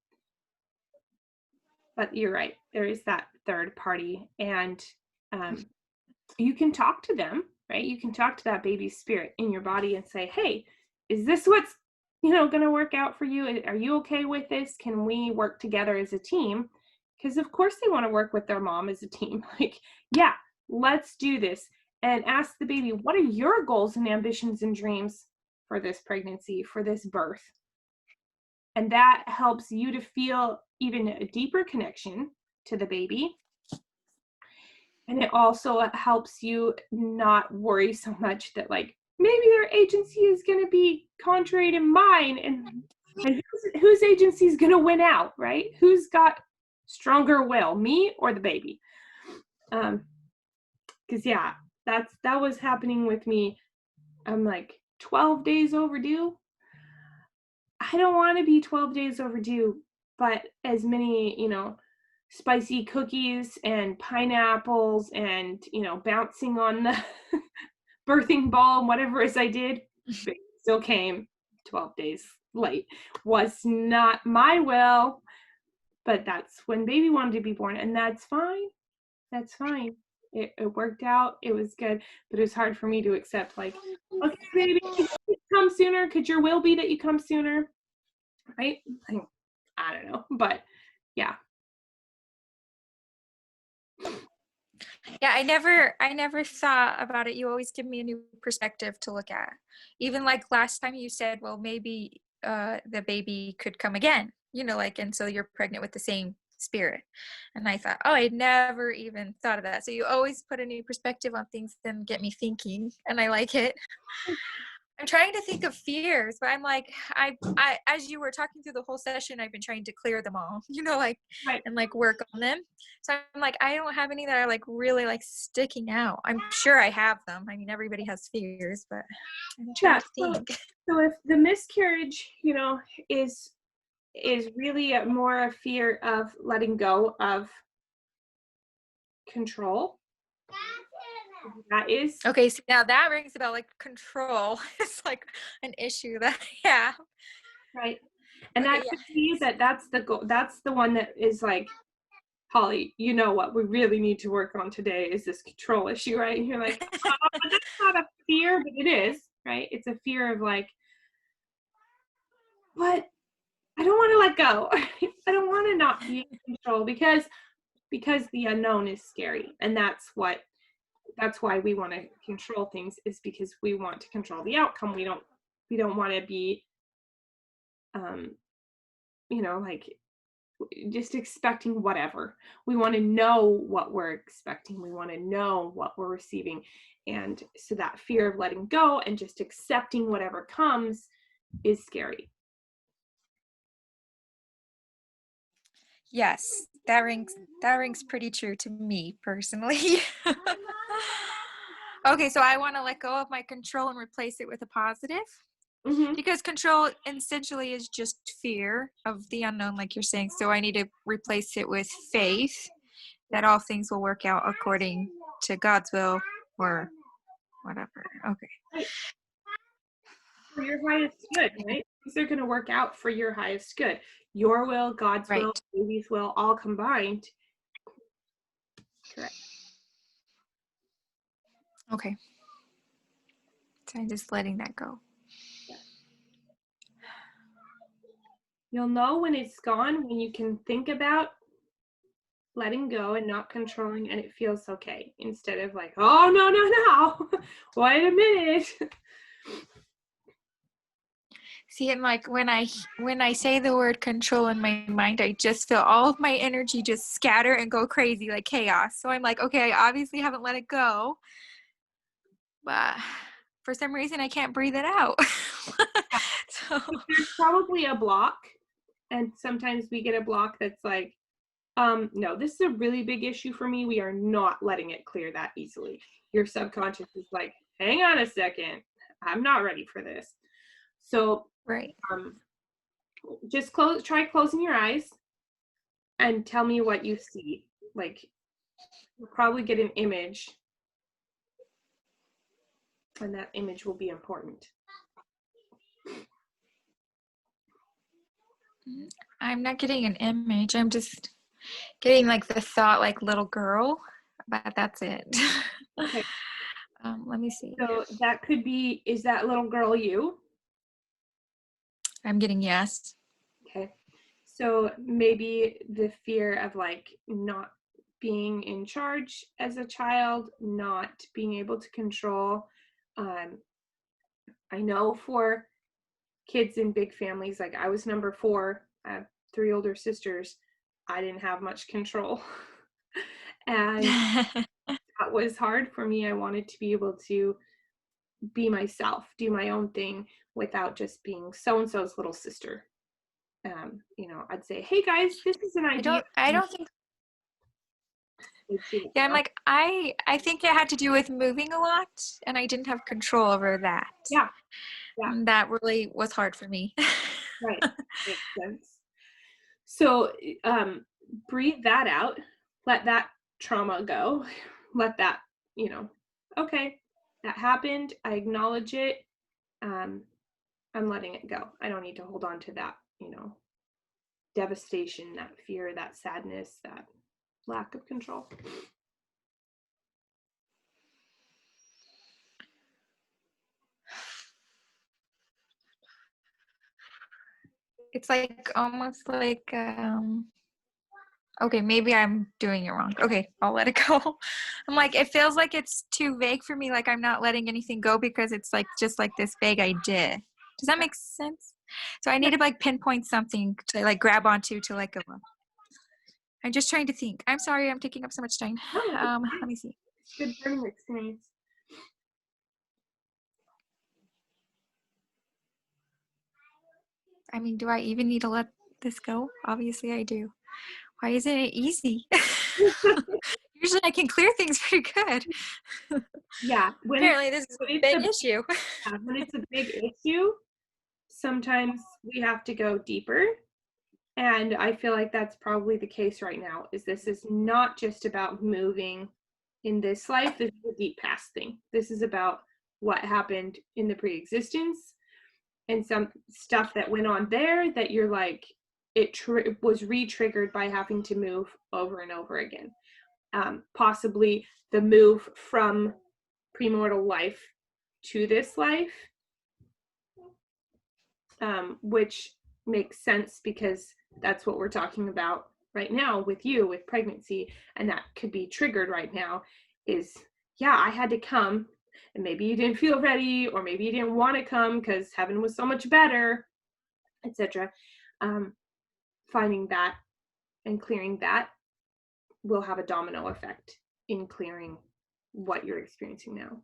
A: But you're right. There is that third party, and you can talk to them, right? You can talk to that baby's spirit in your body and say, hey, is this what's, going to work out for you? Are you okay with this? Can we work together as a team? Because of course they want to work with their mom as a team. Like, yeah, let's do this. And ask the baby, what are your goals and ambitions and dreams for this pregnancy, for this birth? And that helps you to feel even a deeper connection to the baby. And it also helps you not worry so much that like, maybe their agency is going to be contrary to mine, and whose agency is going to win out, right? Who's got stronger will, me or the baby? Because yeah, that was happening with me. I'm like 12 days overdue. I don't want to be 12 days overdue, but as many, spicy cookies and pineapples and, bouncing on the birthing ball and whatever it is I did, it still came 12 days late. Was not my will, but that's when baby wanted to be born, and that's fine. That's fine. It worked out. It was good, but it was hard for me to accept, like, okay, baby, could you come sooner? Could your will be that you come sooner? Right? I don't know, but yeah.
B: Yeah, I never thought about it. You always give me a new perspective to look at. Even like last time you said, well, maybe the baby could come again, and so you're pregnant with the same spirit. And I thought, oh, I never even thought of that. So you always put a new perspective on things and get me thinking, and I like it. I'm trying to think of fears, but I'm like, I as you were talking through the whole session, I've been trying to clear them all, right. And like work on them. So I'm like, I don't have any that are like really like sticking out. I'm sure I have them. I mean, everybody has fears, but I'm trying to think.
A: So if the miscarriage, is really more a fear of letting go of control. That is
B: okay. So now that rings about like control. It's like an issue that I have.
A: Right. And okay, I could see that's the goal. That's the one that is like, Holly, what we really need to work on today is this control issue, right? And you're like, oh, that's not a fear, but it is, right? It's a fear of like, but I don't want to let let go. I don't want to not be in control because the unknown is scary. And that's why we want to control things, is because we want to control the outcome. We don't want to be like just expecting whatever. We want to know what we're expecting. We want to know what we're receiving. And so that fear of letting go and just accepting whatever comes is scary.
B: Yes, that rings pretty true to me personally. Okay, so I want to let go of my control and replace it with a positive.
A: Mm-hmm.
B: Because control essentially is just fear of the unknown, like you're saying. So I need to replace it with faith that all things will work out according to God's will or whatever. Okay.
A: Right. For your highest good, right? Things are going to work out for your highest good. Your will, God's will,
B: Right.
A: baby's will, all combined. Correct.
B: Okay. So I'm just letting that go.
A: Yeah. You'll know when it's gone when you can think about letting go and not controlling, and it feels okay, instead of like, oh no, wait a minute.
B: See, and like when I say the word control in my mind, I just feel all of my energy just scatter and go crazy, like chaos. So I'm like, okay, I obviously haven't let it go, but for some reason I can't breathe it out. So
A: There's probably a block, and sometimes we get a block that's like, no, this is a really big issue for me. We are not letting it clear that easily. Your subconscious is like, hang on a second, I'm not ready for this. So
B: right.
A: just try closing your eyes and tell me what you see. Like, you'll probably get an image, and that image will be important.
B: I'm not getting an image. I'm just getting like the thought, like little girl, but that's it.
A: Okay.
B: Let me see.
A: So that could be, is that little girl you?
B: I'm getting yes.
A: Okay. So maybe the fear of like not being in charge as a child, not being able to control. I know for kids in big families, like I was number 4, I have 3 older sisters, I didn't have much control. And that was hard for me. I wanted to be able to be myself, do my own thing without just being so-and-so's little sister. I'd say, hey guys, this is an idea.
B: I don't think, yeah, I'm like, I think it had to do with moving a lot and I didn't have control over that.
A: Yeah.
B: And that really was hard for me.
A: Right. Makes sense. So breathe that out. Let that trauma go. Let that, okay, that happened. I acknowledge it. I'm letting it go. I don't need to hold on to that, devastation, that fear, that sadness, that lack of control.
B: It's like almost like okay, maybe I'm doing it wrong. Okay, I'll let it go. I'm like, it feels like it's too vague for me, like I'm not letting anything go because it's like just like this vague idea. Does that make sense? So I need to like pinpoint something to like grab onto to let go of. I'm just trying to think. I'm sorry I'm taking up so much time. Let me see.
A: Good learning experience.
B: I mean, do I even need to let this go? Obviously I do. Why isn't it easy? Usually I can clear things pretty good.
A: Yeah.
B: Apparently this is a big issue.
A: When it's a big issue, sometimes we have to go deeper. And I feel like that's probably the case right now, is this is not just about moving in this life. This is a deep past thing. This is about what happened in the pre-existence and some stuff that went on there that you're like, it was re-triggered by having to move over and over again. Possibly the move from premortal life to this life, which makes sense because that's what we're talking about right now with you, with pregnancy, and that could be triggered right now is, yeah, I had to come, and maybe you didn't feel ready, or maybe you didn't want to come because heaven was so much better, etc. Finding that and clearing that will have a domino effect in clearing what you're experiencing now.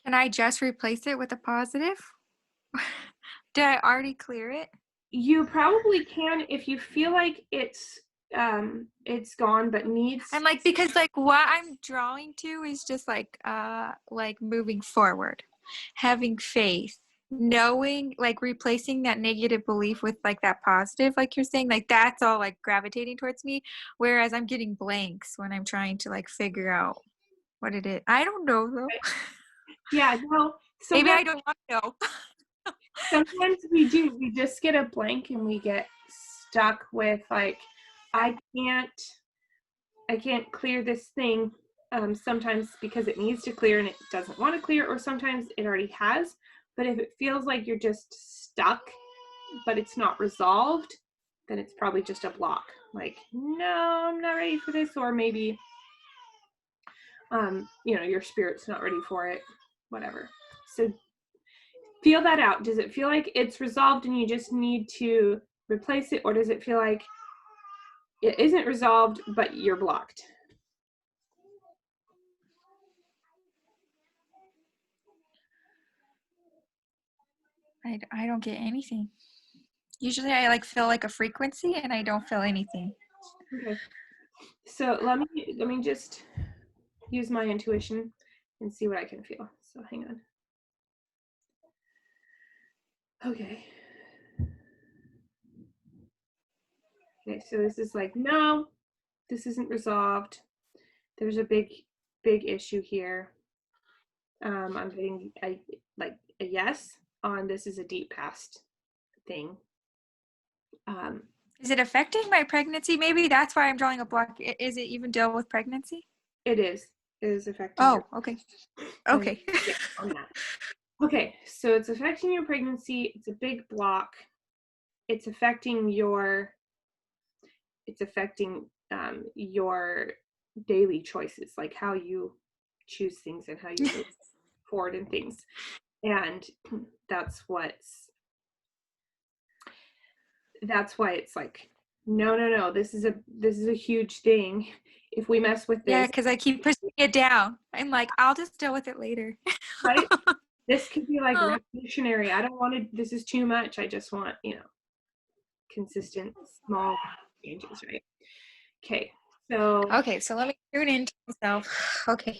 B: Can I just replace it with a positive? Did I already clear it?
A: You probably can if you feel like it's gone but needs.
B: I'm like, because like what I'm drawing to is just like moving forward, having faith, knowing, like replacing that negative belief with like that positive, like you're saying, like that's all like gravitating towards me. Whereas I'm getting blanks when I'm trying to like figure out what it is. I don't know though.
A: Yeah, no.
B: Maybe I don't want to know.
A: Sometimes we do. We just get a blank and we get stuck with like, I can't clear this thing. Sometimes because it needs to clear and it doesn't want to clear, or sometimes it already has. But if it feels like you're just stuck, but it's not resolved, then it's probably just a block. Like, no, I'm not ready for this, or maybe, your spirit's not ready for it, whatever. So feel that out. Does it feel like it's resolved and you just need to replace it, or does it feel like it isn't resolved but you're blocked?
B: I don't get anything. Usually I like feel like a frequency and I don't feel anything.
A: Okay. So let me just use my intuition and see what I can feel. So hang on. Okay. Okay, so this is like, no, this isn't resolved. There's a big issue here. I'm getting a yes on this is a deep past thing.
B: Is it affecting my pregnancy? Maybe that's why I'm drawing a block. Is it even deal with pregnancy?
A: It is affecting.
B: Oh, okay. Okay.
A: On that. Okay, so it's affecting your pregnancy. It's a big block. It's affecting your daily choices, like how you choose things and how you move forward in things. And that's why it's like, no, this is a huge thing. If we mess with this,
B: yeah, because I keep pushing it down. I'm like, I'll just deal with it later.
A: right? This could be like revolutionary. I don't want to, this is too much. I just want, consistent small changes, right? Okay,
B: so let me tune into myself. Okay.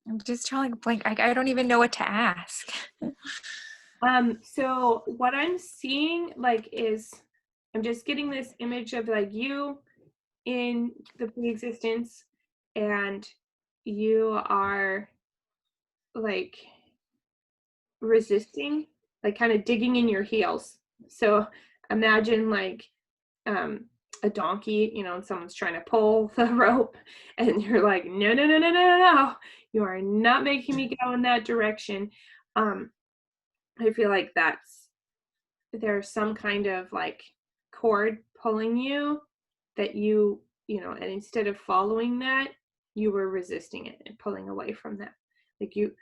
B: I'm just drawing a blank. I don't even know what to ask.
A: So what I'm seeing is I'm just getting this image of like you in the pre-existence, and you are like resisting, like kind of digging in your heels. So imagine like a donkey, and someone's trying to pull the rope, and you're like, no, you are not making me go in that direction. I feel like there's some kind of like cord pulling you that and instead of following that, you were resisting it and pulling away from that. Like you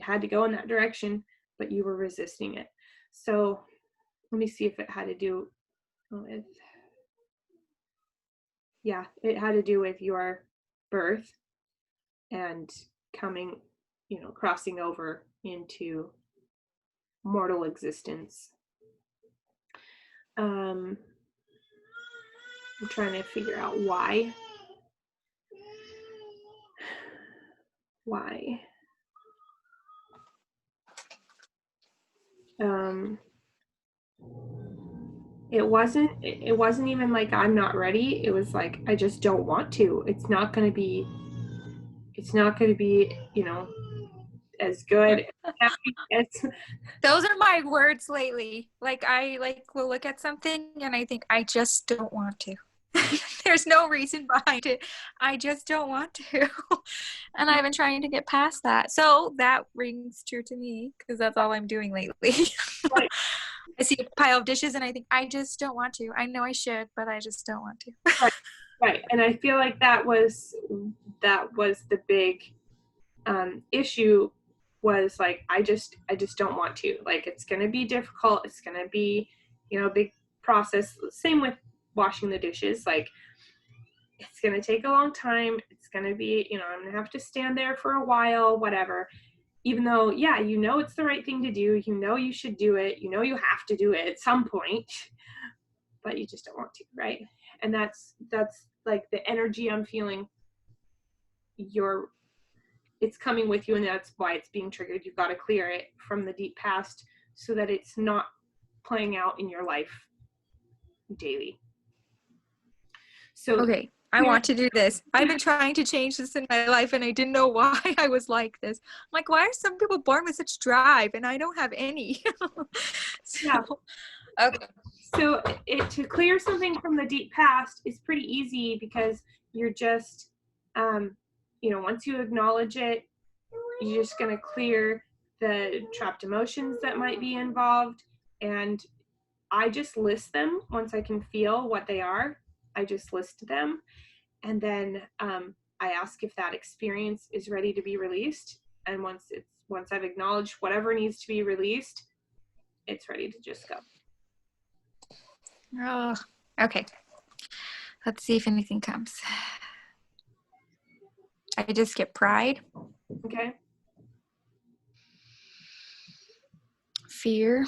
A: had to go in that direction, but you were resisting it. So let me see if it had to do with, it had to do with your birth and coming, crossing over into mortal existence. I'm trying to figure out why. It wasn't even like I'm not ready. It was like I just don't want to. It's not going to be as good, happy as
B: Those are my words lately. Like I will look at something and I think I just don't want to. There's no reason behind it. I just don't want to. And I've been trying to get past that. So that rings true to me because that's all I'm doing lately.
A: right,
B: I see a pile of dishes and I think I just don't want to. I know I should, but I just don't want to.
A: right, right. And I feel like that was the big issue, was like I just don't want to. Like, it's going to be difficult. It's going to be, a big process. Same with washing the dishes. Like, it's going to take a long time. It's going to be, I'm going to have to stand there for a while, whatever. Even though, yeah, it's the right thing to do. You should do it. You have to do it at some point, but you just don't want to, right? And that's like the energy I'm feeling. It's coming with you, and that's why it's being triggered. You've got to clear it from the deep past so that it's not playing out in your life daily. So
B: okay, I want to do this. I've been trying to change this in my life and I didn't know why I was like this. I'm like, why are some people born with such drive and I don't have any?
A: yeah.
B: Okay.
A: So to clear something from the deep past is pretty easy, because you're just, once you acknowledge it, you're just going to clear the trapped emotions that might be involved. And I just list them once I can feel what they are. I just list them. And then I ask if that experience is ready to be released. And once I've acknowledged whatever needs to be released, it's ready to just go.
B: Oh, okay. Let's see if anything comes. I just get pride.
A: Okay.
B: Fear.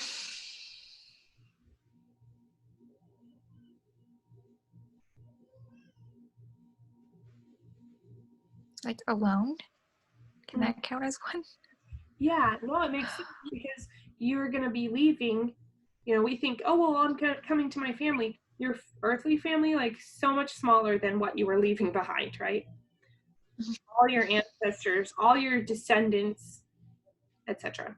B: Like alone. Can that count as one?
A: Yeah, no, it makes sense, because you're going to be leaving. We think, oh, well, I'm coming to my family. Your earthly family, like, so much smaller than what you were leaving behind, right? All your ancestors, all your descendants, etc.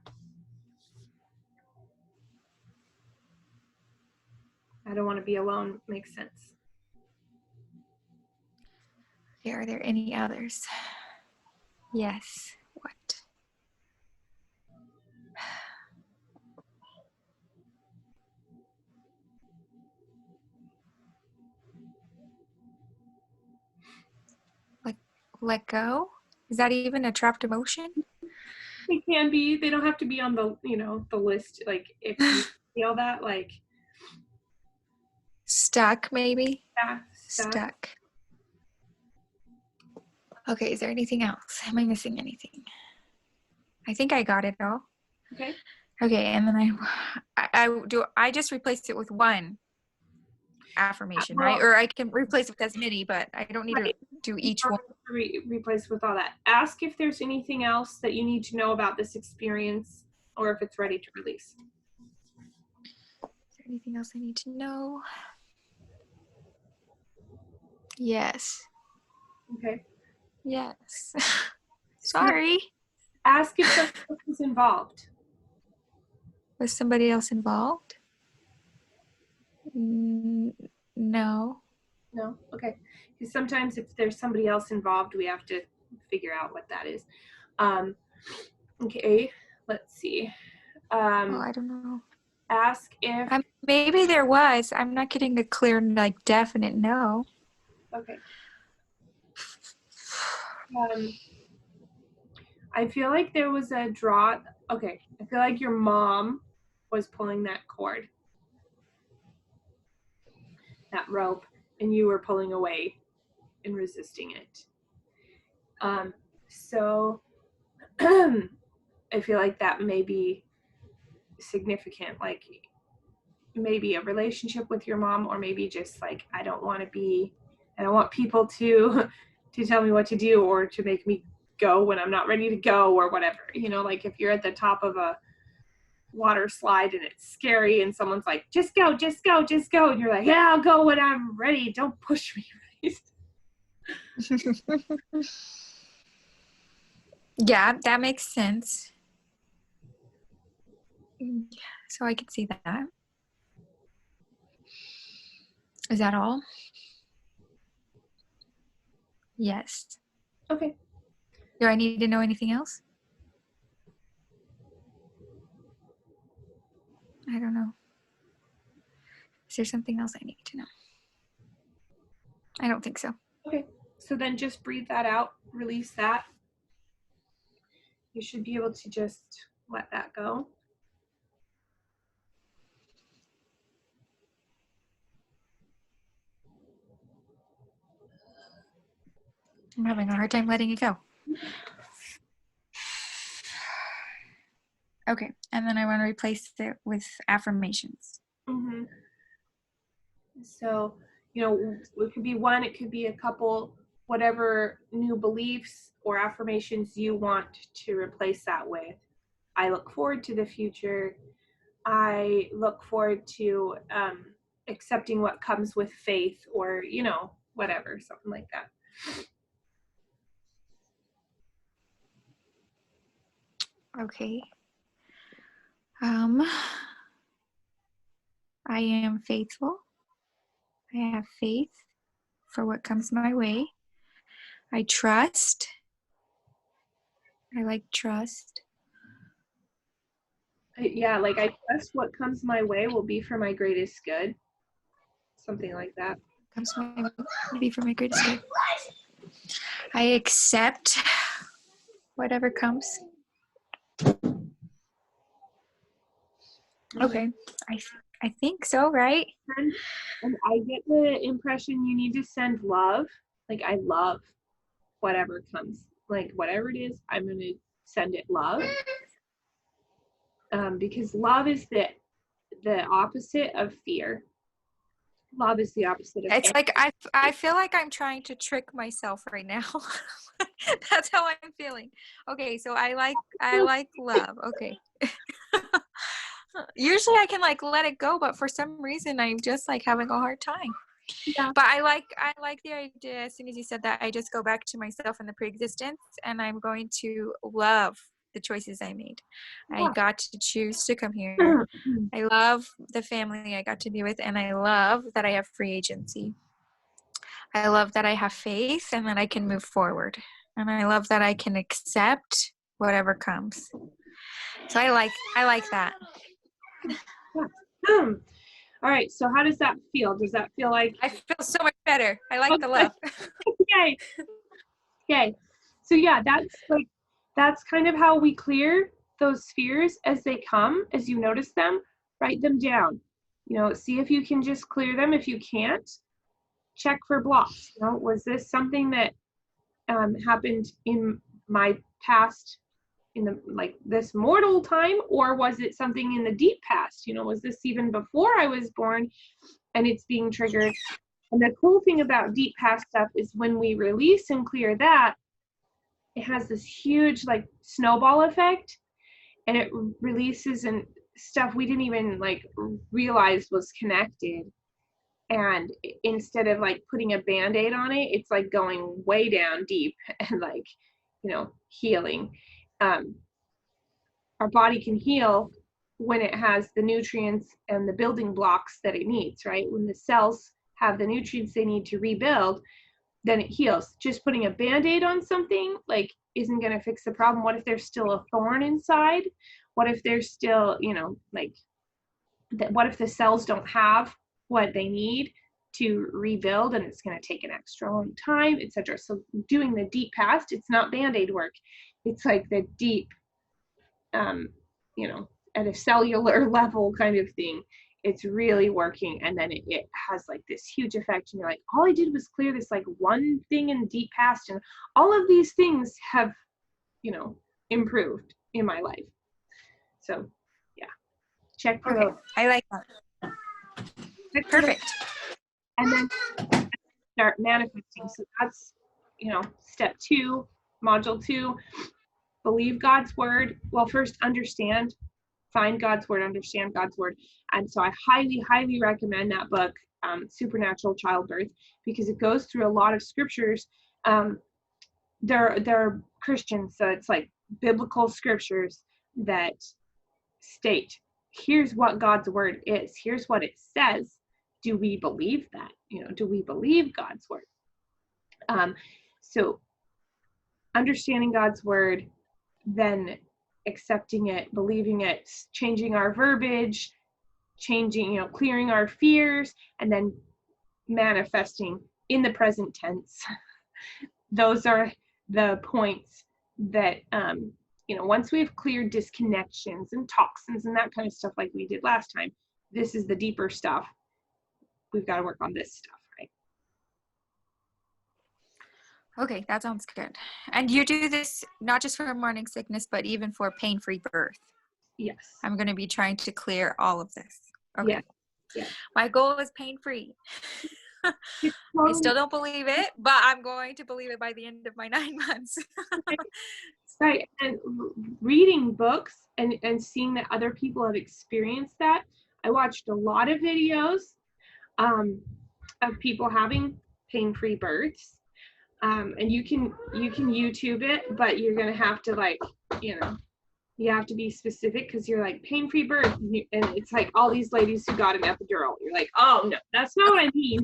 A: I don't want to be alone. Makes sense.
B: Okay, are there any others? Yes. What? Let go? Is that even a trapped emotion?
A: They can be. They don't have to be on the, the list. Like, if you feel that, like,
B: stuck, maybe?
A: yeah,
B: Stuck. Okay, is there anything else? Am I missing anything? I think I got it all.
A: Okay.
B: Okay, and then I just replaced it with one affirmation, right? Or I can replace it with as many, but I don't need to do each one.
A: Replace with all that. Ask if there's anything else that you need to know about this experience, or if it's ready to release.
B: Is there anything else I need to know? Yes.
A: Okay.
B: Yes. Sorry.
A: Ask if somebody else is involved.
B: Was somebody else involved? No.
A: No? Okay. Because sometimes if there's somebody else involved, we have to figure out what that is. Okay, let's see.
B: I don't know.
A: Ask if...
B: maybe there was. I'm not getting a clear, like, definite no.
A: Okay. I feel like there was a draw. Okay, I feel like your mom was pulling that cord, that rope, and you were pulling away and resisting it. So I feel like that may be significant, like maybe a relationship with your mom, or maybe just like, I don't want people to tell me what to do, or to make me go when I'm not ready to go, or whatever. Like, if you're at the top of a water slide and it's scary and someone's like, just go, just go, just go, and you're like, yeah, I'll go when I'm ready, don't push me.
B: Yeah, that makes sense. So I can see that. Is that all? Yes.
A: Okay.
B: Do I need to know anything else? I don't know. Is there something else I need to know? I don't think so.
A: Okay. So then just breathe that out, release that. You should be able to just let that go.
B: I'm having a hard time letting it go. Okay, and then I want to replace it with affirmations.
A: Mm-hmm. So, it could be one, it could be a couple, whatever new beliefs or affirmations you want to replace that with. I look forward to the future. I look forward to accepting what comes with faith, or, whatever, something like that.
B: Okay. I am faithful. I have faith for what comes my way. I trust. I like trust.
A: Yeah, like I trust what comes my way will be for my greatest good. Something like that.
B: Comes my way will be for my greatest good. I accept whatever comes. Okay. I think so, right?
A: And I get the impression you need to send love. Like, I love whatever comes. Like, whatever it is, I'm going to send it love. Because love is the opposite of fear. Love is the opposite of
B: It's
A: fear.
B: like I feel like I'm trying to trick myself right now. That's how I'm feeling. Okay, so I like love. Okay. Usually I can like let it go, but for some reason I'm just like having a hard time.
A: Yeah.
B: But I like the idea. As soon as you said that, I just go back to myself in the pre-existence, and I'm going to love the choices I made. I got to choose to come here. I love the family I got to be with, and I love that I have free agency. I love that I have faith and that I can move forward. And I love that I can accept whatever comes. So I like that.
A: Yeah. All right. So how does that feel? Does that feel like
B: I feel so much better. I like the love.
A: Yay. Okay. So yeah, that's kind of how we clear those fears as they come, as you notice them, write them down. See if you can just clear them. If you can't, check for blocks. Was this something that happened in my past, in the this mortal time, or was it something in the deep past? Was this even before I was born and it's being triggered? And the cool thing about deep past stuff is when we release and clear that, it has this huge snowball effect, and it releases and stuff we didn't even realize was connected. And instead of putting a band-aid on it, it's going way down deep and healing. Our body can heal when it has the nutrients and the building blocks that it needs, right? When the cells have the nutrients they need to rebuild, then it heals. Just putting a band-aid on something isn't going to fix the problem. What if there's still a thorn inside? What if there's still, what if the cells don't have what they need to rebuild, and it's going to take an extra long time, etc. So doing the deep past, it's not band-aid work. It's the deep, at a cellular level kind of thing. It's really working, and then it has this huge effect, and you're like, all I did was clear this one thing in deep past, and all of these things have improved in my life. So yeah, check for those.
B: I like that. Perfect.
A: And then start manifesting. So that's step 2, module 2. Believe God's word. Well, first understand, find God's word, understand God's word. And so I highly recommend that book, Supernatural Childbirth, because it goes through a lot of scriptures. They're Christians, so it's biblical scriptures that state, here's what God's word is, here's what it says. Do we believe that? Do we believe God's word? So understanding God's word, then accepting it, believing it, changing our verbiage, changing, clearing our fears, and then manifesting in the present tense. Those are the points that, once we've cleared disconnections and toxins and that kind of stuff like we did last time, this is the deeper stuff. We've got to work on this stuff, right?
B: Okay, that sounds good. And you do this not just for morning sickness, but even for pain-free birth.
A: Yes.
B: I'm going to be trying to clear all of this. Okay.
A: Yeah.
B: My goal is pain-free. I still don't believe it, but I'm going to believe it by the end of my 9 months.
A: Right. And reading books and seeing that other people have experienced that. I watched a lot of videos of people having pain-free births. And you can YouTube it, but you're going to have to you have to be specific, because you're like, pain-free birth, and it's like all these ladies who got an epidural. You're like, oh no, that's not what I mean.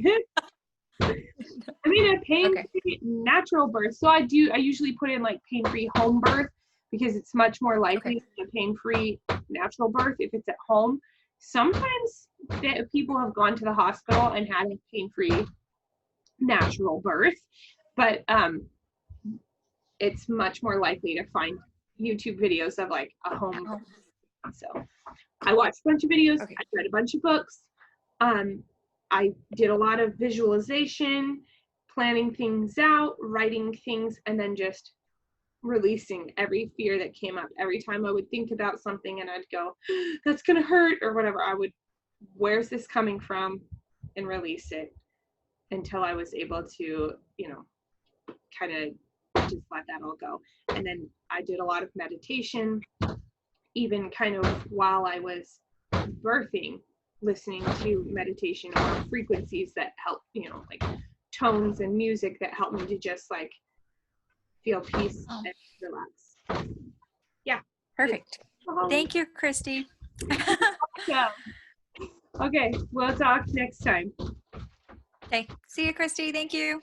A: I mean a pain-free natural birth. So I usually put in like pain-free home birth, because it's much more likely than a pain-free natural birth if it's at home. Sometimes people have gone to the hospital and had a pain-free natural birth, but it's much more likely to find YouTube videos of like a home. So I watched a bunch of videos. I read a bunch of books. I did a lot of visualization, planning things out, writing things, and then just releasing every fear that came up. Every time I would think about something and I'd go, that's gonna hurt or whatever, I would, where's this coming from, and release it until I was able to, kind of just let that all go. And then I did a lot of meditation, even kind of while I was birthing, listening to meditation or frequencies that help, like tones and music that help me to just like feel peace and relax. Yeah.
B: Perfect. Thank you, Christy.
A: Yeah. Okay, we'll talk next time.
B: Okay. See you, Christy. Thank you.